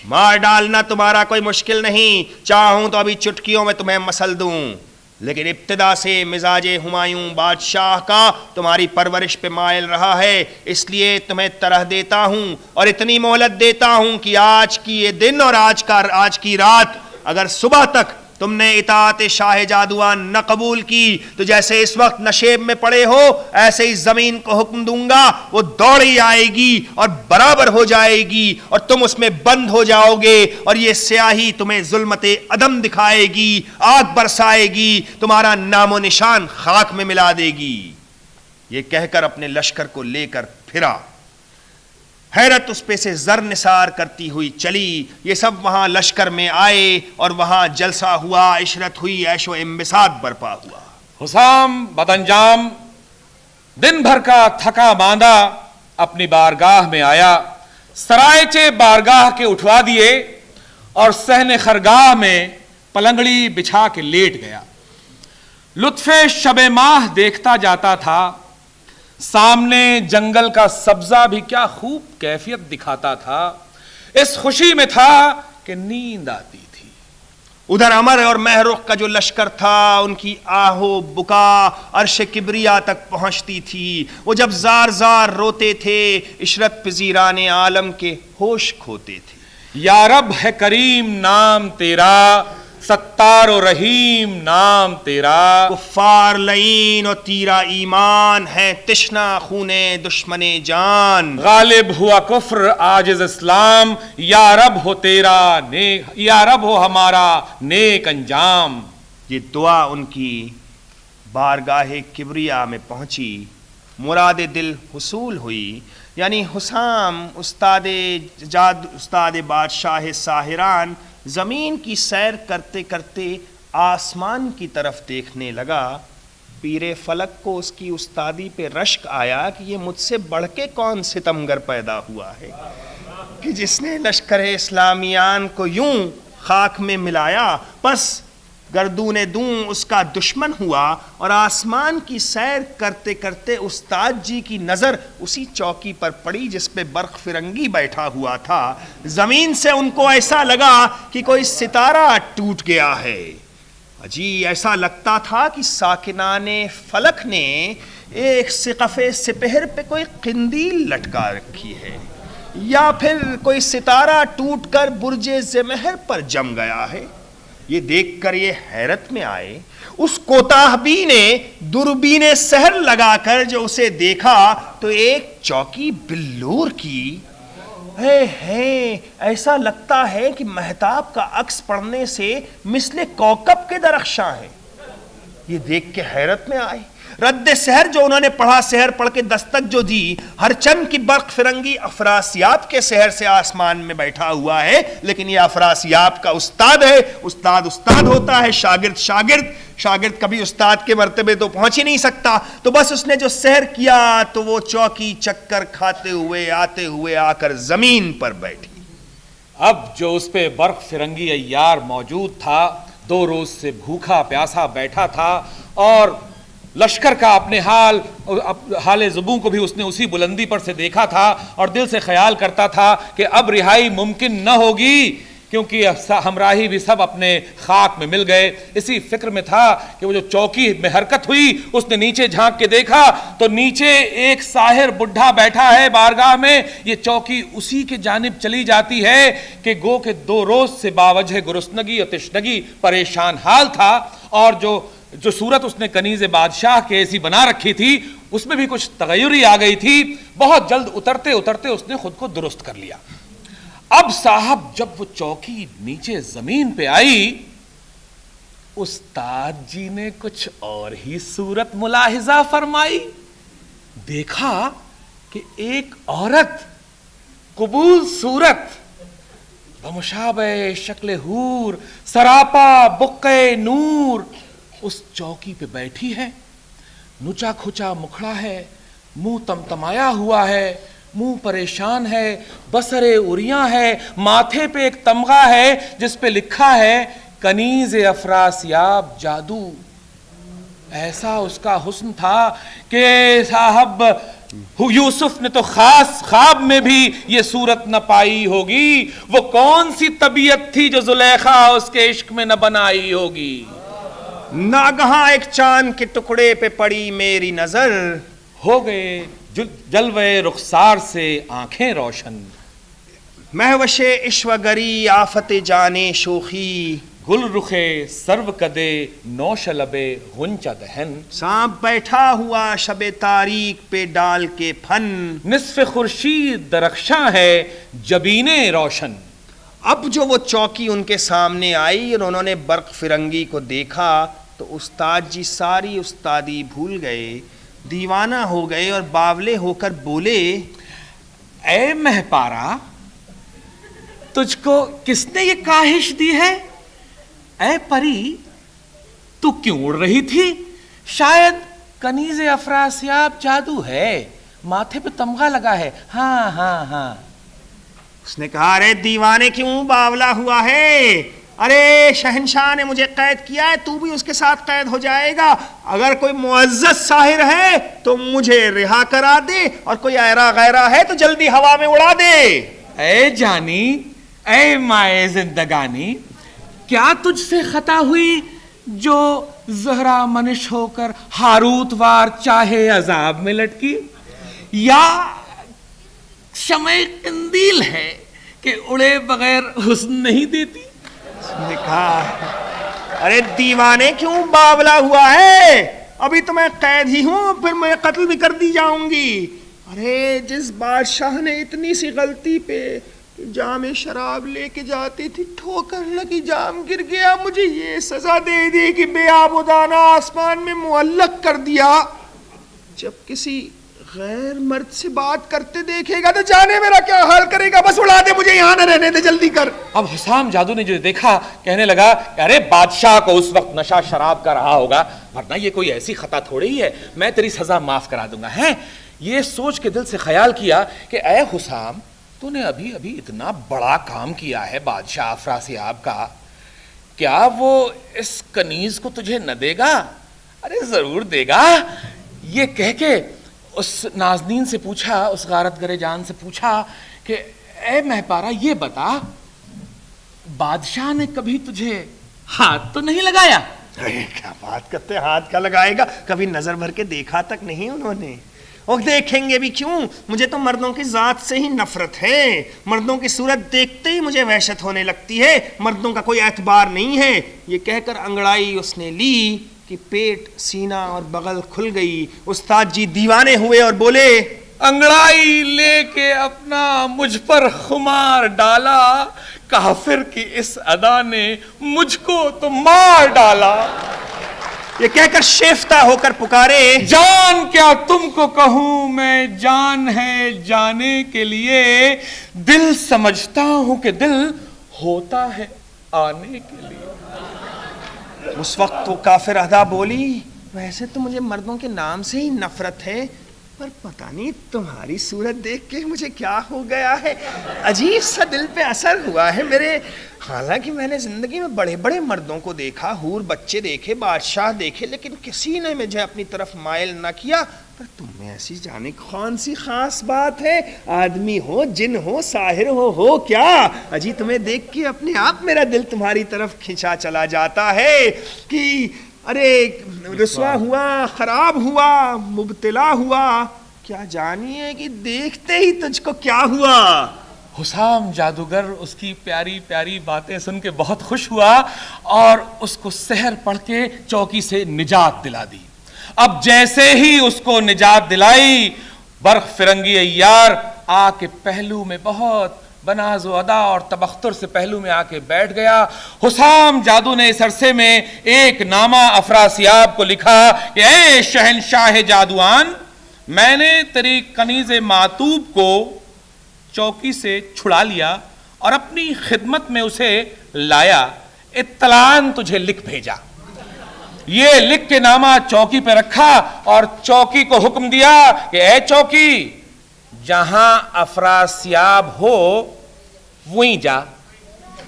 Speaker 1: مار ڈالنا تمہارا کوئی مشکل نہیں. چاہوں تو ابھی چٹکیوں میں تمہیں مسل دوں, لیکن ابتدا سے مزاج ہمایوں بادشاہ کا تمہاری پرورش پہ مائل رہا ہے, اس لیے تمہیں طرح دیتا ہوں اور اتنی مہلت دیتا ہوں کہ آج کی یہ دن اور آج کی رات اگر صبح تک تم نے اطاعت شاہ جادوان نہ قبول کی تو جیسے اس وقت نشیب میں پڑے ہو ایسے ہی زمین کو حکم دوں گا, وہ دوڑی آئے گی اور برابر ہو جائے گی اور تم اس میں بند ہو جاؤ گے, اور یہ سیاہی تمہیں ظلمت عدم دکھائے گی, آگ برسائے گی, تمہارا نام و نشان خاک میں ملا دے گی. یہ کہہ کر اپنے لشکر کو لے کر پھرا. حیرت اس پہ سے زر نثار کرتی ہوئی چلی. یہ سب وہاں لشکر میں آئے اور وہاں جلسہ ہوا, عشرت ہوئی, عیش و انبساط برپا ہوا.
Speaker 2: حسام بدانجام دن بھر کا تھکا ماندہ اپنی بارگاہ میں آیا. سرائچے بارگاہ کے اٹھوا دیے اور صحن خرگاہ میں پلنگڑی بچھا کے لیٹ گیا. لطف شب ماہ دیکھتا جاتا تھا. سامنے جنگل کا سبزہ بھی کیا خوب کیفیت دکھاتا تھا. اس خوشی میں تھا کہ نیند آتی تھی.
Speaker 1: ادھر امر اور مہرخ کا جو لشکر تھا ان کی آہو بکا عرش کبریا تک پہنچتی تھی. وہ جب زار زار روتے تھے عشرت پذیران عالم کے ہوش کھوتے تھے.
Speaker 2: یا رب ہے کریم نام تیرا, ستار و رحیم نام تیرا.
Speaker 1: کفار لعین اور تیرا ایمان ہے تشنا خونے دشمن جان.
Speaker 2: غالب ہوا کفر عاجز اسلام, یا رب ہو تیرا نیک, یا رب ہو ہمارا نیک انجام.
Speaker 1: یہ دعا ان کی بارگاہ کبریا میں پہنچی, مراد دل حصول ہوئی. یعنی حسام استاد بادشاہ ساحران زمین کی سیر کرتے کرتے آسمان کی طرف دیکھنے لگا پیر فلک کو اس کی استادی پہ رشک آیا کہ یہ مجھ سے بڑھ کے کون ستمگر پیدا ہوا ہے کہ جس نے لشکر اسلامیان کو یوں خاک میں ملایا، بس گردون دوں اس کا دشمن ہوا۔ اور آسمان کی سیر کرتے کرتے استاد جی کی نظر اسی چوکی پر پڑی جس پہ برق فرنگی بیٹھا ہوا تھا۔ زمین سے ان کو ایسا لگا کہ کوئی ستارہ ٹوٹ گیا ہے۔ جی ایسا لگتا تھا کہ ساکنان فلک نے ایک سقف سپہر پہ کوئی قندیل لٹکا رکھی ہے، یا پھر کوئی ستارہ ٹوٹ کر برج زمہر پر جم گیا ہے۔ یہ دیکھ کر یہ حیرت میں آئے۔ اس کوتاہبی نے دوربین سحر لگا کر جو اسے دیکھا تو ایک چوکی بلور کی ہے ایسا لگتا ہے کہ مہتاب کا عکس پڑنے سے مثل کوکب کے درخشاں ہے۔ یہ دیکھ کے حیرت میں آئے۔ رد سحر جو انہوں نے پڑھا، سحر پڑھ کے دستک جو دی، ہر چند کی برق فرنگی افراسیاب کے سحر سے آسمان میں بیٹھا ہوا ہے، لیکن یہ افراسیاب کا استاد ہے۔ استاد استاد ہوتا ہے، شاگرد شاگرد، شاگرد کبھی استاد کے مرتبے تو پہنچ ہی نہیں سکتا۔ تو بس اس نے جو سحر کیا تو وہ چوکی چکر کھاتے ہوئے آتے ہوئے آ کر زمین پر بیٹھی۔
Speaker 2: اب جو اس پہ برق فرنگی عیار موجود تھا، 2 روز سے بھوکا پیاسا بیٹھا تھا، اور لشکر کا اپنے حال زبوں کو بھی اس نے اسی بلندی پر سے دیکھا تھا، اور دل سے خیال کرتا تھا کہ اب رہائی ممکن نہ ہوگی، کیونکہ ہمراہی بھی سب اپنے خاک میں مل گئے۔ اسی فکر میں تھا کہ وہ جو چوکی میں حرکت ہوئی، اس نے نیچے جھانک کے دیکھا تو نیچے ایک ساحر بڈھا بیٹھا ہے بارگاہ میں۔ یہ چوکی اسی کے جانب چلی جاتی ہے کہ گو کے 2 روز سے باوجہ گرسنگی اور تشنگی پریشان حال تھا، اور جو صورت اس نے کنیز بادشاہ کے ایسی بنا رکھی تھی اس میں بھی کچھ تغیری آ گئی تھی۔ بہت جلد اترتے اترتے اس نے خود کو درست کر لیا۔ اب صاحب جب وہ چوکی نیچے زمین پہ آئی، استاد جی نے کچھ اور ہی صورت ملاحظہ فرمائی۔ دیکھا کہ ایک عورت قبول صورت بمشابہ شکل حور، سراپا بقع نور اس چوکی پہ بیٹھی ہے۔ نچا کھچا مکھڑا ہے، منہ تمتمایا ہوا ہے، منہ پریشان ہے، بصر عریاں ہے، ماتھے پہ ایک تمغہ ہے جس پہ لکھا ہے کنیز افراسیاب جادو۔ ایسا اس کا حسن تھا کہ صاحب یوسف نے تو خاص خواب میں بھی یہ صورت نہ پائی ہوگی۔ وہ کون سی طبیعت تھی جو زلیخا اس کے عشق میں نہ بنائی ہوگی۔
Speaker 1: ناگہاں ایک چاند کے ٹکڑے پہ پڑی میری نظر،
Speaker 2: ہو گئے جلوے رخسار سے آنکھیں روشن،
Speaker 1: مہوش عشوگری آفت جانے شوخی،
Speaker 2: گل رخے سرو کدے نوش لبے غنچہ دہن،
Speaker 1: سانپ بیٹھا ہوا شب تاریک پہ ڈال کے پھن،
Speaker 2: نصف خورشید درخشاں ہے جبینے روشن۔
Speaker 1: اب جو وہ چوکی ان کے سامنے آئی اور انہوں نے برق فرنگی کو دیکھا تو استاد جی ساری استادی بھول گئے، دیوانہ ہو گئے اور باولے ہو کر بولے،
Speaker 2: اے مہپارا، تجھ کو کس نے یہ کاہش دی ہے؟ اے پری، تو کیوں اڑ رہی تھی؟ شاید کنیز افراسیاب جادو ہے، ماتھے پہ تمغہ لگا ہے۔ ہاں ہاں ہاں۔
Speaker 1: اس نے کہا، ارے دیوانے کیوں باولا ہوا ہے؟ ارے شہنشاہ نے مجھے قید کیا ہے، تو بھی اس کے ساتھ قید ہو جائے گا۔ اگر کوئی معزز ساحر ہے تو مجھے رہا کرا دے، اور کوئی ایرا غیرہ ہے تو جلدی ہوا میں اڑا دے۔
Speaker 2: اے جانی، اے مائے زندگانی، کیا تجھ سے خطا ہوئی جو زہرا منش ہو کر ہاروت وار چاہے عذاب میں لٹکی، یا شمع قندیل ہے کہ اڑے بغیر حسن نہیں دیتی؟
Speaker 1: اس نے کہا، ارے دیوانے کیوں باولا ہوا ہے؟ ابھی تو میں قید ہی ہوں، پھر میں قتل بھی کر دی جاؤں گی۔ ارے جس بادشاہ نے اتنی سی غلطی پہ جام شراب لے کے جاتی تھی، ٹھوکر لگی، جام گر گیا، مجھے یہ سزا دے دی کہ بے آب و دانہ آسمان میں معلق کر دیا۔ جب کسی غیر مرد سے بات کرتے دیکھے گا تو جانے میرا کیا حال کرے گا. بس اڑا دے مجھے, یہاں نہ رہنے دے, جلدی کر.
Speaker 2: اب حسام جادو نے جو دیکھا کہنے لگا ارے بادشاہ کو اس وقت نشہ شراب کا رہا ہوگا, ورنہ یہ کوئی ایسی خطا تھوڑی ہی ہے, میں تیری سزا معاف کرا دوں گا. ہیں یہ سوچ کے دل سے خیال کیا کہ اے حسام, تو نے ابھی ابھی اتنا بڑا کام کیا ہے بادشاہ افراسیاب کا, کیا وہ اس کنیز کو تجھے نہ دے گا؟ ارے ضرور دے گا. یہ کہہ کے اس نازنین سے پوچھا, اس غارت گرے جان سے پوچھا کہ اے مہپارا یہ بتا, بادشاہ نے کبھی تجھے ہاتھ تو نہیں لگایا؟
Speaker 1: کیا بات کرتے, ہاتھ کا لگائے گا, کبھی نظر بھر کے دیکھا تک نہیں انہوں نے. اور دیکھیں گے بھی کیوں, مجھے تو مردوں کی ذات سے ہی نفرت ہے. مردوں کی صورت دیکھتے ہی مجھے وحشت ہونے لگتی ہے, مردوں کا کوئی اعتبار نہیں ہے. یہ کہہ کر انگڑائی اس نے لی کہ پیٹ, سینہ اور بغل کھل گئی. استاد جی دیوانے ہوئے اور بولے,
Speaker 2: انگڑائی لے کے اپنا مجھ پر خمار ڈالا, کافر کی اس ادا نے مجھ کو تو مار ڈالا.
Speaker 1: یہ کہہ کر شیفتہ ہو کر پکارے,
Speaker 2: جان کیا تم کو کہوں میں, جان ہے جانے کے لیے, دل سمجھتا ہوں کہ دل ہوتا ہے آنے کے لیے.
Speaker 1: اس وقت تو کافر ادا بولی, ویسے تو مجھے مردوں کے نام سے ہی نفرت ہے, پر پتہ نہیں تمہاری صورت دیکھ کے مجھے کیا ہو گیا ہے, عجیب سا دل پہ اثر ہوا ہے میرے. حالانکہ میں نے زندگی میں بڑے بڑے مردوں کو دیکھا, حور بچے دیکھے, بادشاہ دیکھے, لیکن کسی نے مجھے اپنی طرف مائل نہ کیا. پر تم میں ایسی جانے کون سی خاص بات ہے, آدمی ہو, جن ہو, ساحر ہو کیا, اجی تمہیں دیکھ کے اپنے آپ میرا دل تمہاری طرف کھینچا چلا جاتا ہے کہ ارے رسوا ہوا, خراب ہوا, مبتلا ہوا. کیا جانیے کہ دیکھتے ہی تجھ کو کیا ہوا.
Speaker 2: حسام جادوگر اس کی پیاری پیاری باتیں سن کے بہت خوش ہوا اور اس کو سحر پڑھ کے چوکی سے نجات دلا دی. اب جیسے ہی اس کو نجات دلائی, برق فرنگی عیار آ کے پہلو میں بہت بناز و ادا اور تبختر سے پہلو میں آ کے بیٹھ گیا. حسام جادو نے اس عرصے میں ایک نامہ افراسیاب کو لکھا کہ اے شہنشاہ جادوان, میں نے تیری کنیز معطوب کو چوکی سے چھڑا لیا اور اپنی خدمت میں اسے لایا, اطلاعاً تجھے لکھ بھیجا. یہ لکھ کے نامہ چوکی پہ رکھا اور چوکی کو حکم دیا کہ اے چوکی, جہاں افراسیاب ہو وہیں جا.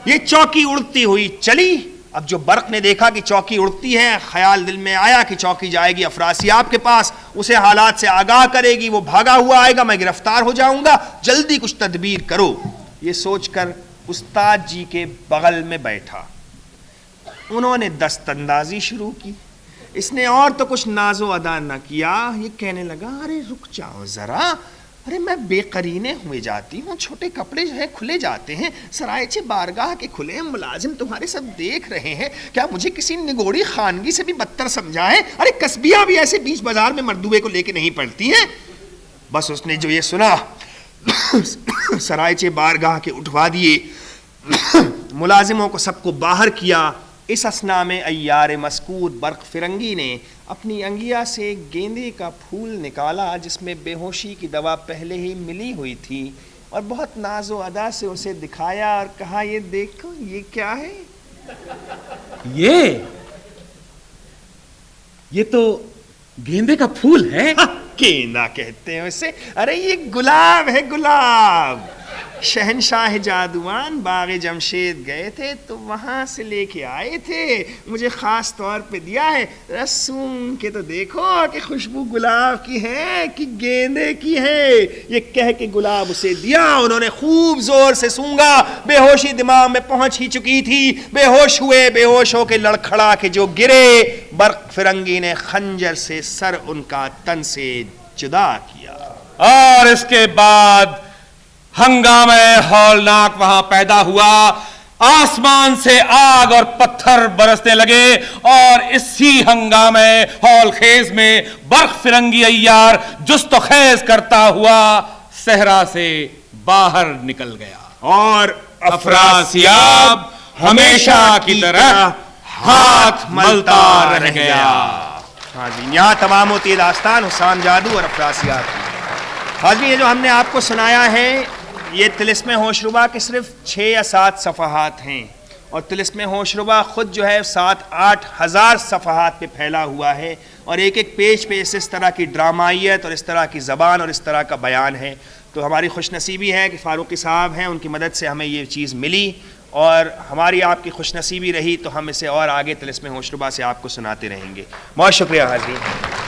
Speaker 1: یہ چوکی اڑتی ہوئی چلی. اب جو برق نے دیکھا کہ چوکی اڑتی ہے, خیال دل میں آیا کہ چوکی جائے گی افراسیاب کے پاس, اسے حالات سے آگاہ کرے گی, وہ بھاگا ہوا آئے گا, میں گرفتار ہو جاؤں گا, جلدی کچھ تدبیر کرو. یہ سوچ کر استاد جی کے بغل میں بیٹھا. انہوں نے دست اندازی شروع کی. اس نے اور تو کچھ ناز و ادا نہ کیا. یہ کہنے لگا, ارے رک جاؤ ذرا, ارے میں بے قرینے ہوئے جاتی ہوں, چھوٹے کپڑے جو ہیں کھلے جاتے ہیں, سرائچے بارگاہ کے کھلے, ملازم تمہارے سب دیکھ رہے ہیں, کیا مجھے کسی نگوڑی خانگی سے بھی بدتر سمجھا ہے؟ ارے کسبیاں بھی ایسے بیچ بازار میں مردوبے کو لے کے نہیں پڑتی ہیں. بس اس نے جو یہ سنا, سرائچے بارگاہ کے اٹھوا دیے, ملازموں کو سب کو باہر کیا. اس اثنا میں عیار مسکوت برق فرنگی نے اپنی انگیا سے گیندے کا پھول نکالا جس میں بے ہوشی کی دوا پہلے ہی ملی ہوئی تھی, اور بہت ناز و ادا سے اسے دکھایا اور کہا, یہ دیکھو یہ کیا ہے.
Speaker 2: یہ تو گیندے کا پھول ہے.
Speaker 1: گیندا کہتے ہیں اسے. ارے یہ گلاب ہے, گلاب. شہنشاہ جادوان باغ جمشید گئے تھے تو وہاں سے لے کے آئے تھے, مجھے خاص طور پہ دیا ہے. رسوم کے تو دیکھو کہ خوشبو گلاب کی ہے کہ گیندے کی ہے. یہ کہہ کے گلاب اسے دیا. انہوں نے خوب زور سے سونگا. بے ہوشی دماغ میں پہنچ ہی چکی تھی. بے ہوش ہوئے, بے ہوش ہو کے لڑکھڑا کے جو گرے, برق فرنگی نے خنجر سے سر ان کا تن سے جدا کیا.
Speaker 2: اور اس کے بعد ہنگامہ ہولناک وہاں پیدا ہوا. آسمان سے آگ اور پتھر برسنے لگے اور اسی ہنگامہ ہول خیز میں برق فرنگی عیار جست و خیز کرتا ہوا صحرا سے باہر نکل گیا اور افراسیاب ہمیشہ کی طرح ہاتھ ملتا رہ گیا.
Speaker 1: ہاں جی, یہاں تمام ہوتی ہے داستان حسام جادو اور افراسیاب کی. حاضرین یہ جو ہم نے آپ کو سنایا ہے یہ طلسم ہوشربا کے صرف 6 یا 7 صفحات ہیں، اور طلسم ہوشربا خود جو ہے 7-8 ہزار صفحات پہ پھیلا ہوا ہے، اور ایک ایک پیج پہ اس طرح کی ڈرامائیت اور اس طرح کی زبان اور اس طرح کا بیان ہے. تو ہماری خوش نصیبی ہے کہ فاروقی صاحب ہیں، ان کی مدد سے ہمیں یہ چیز ملی، اور ہماری آپ کی خوش نصیبی رہی تو ہم اسے اور آگے طلسم ہوشربا سے آپ کو سناتے رہیں گے. بہت شکریہ حاضرین.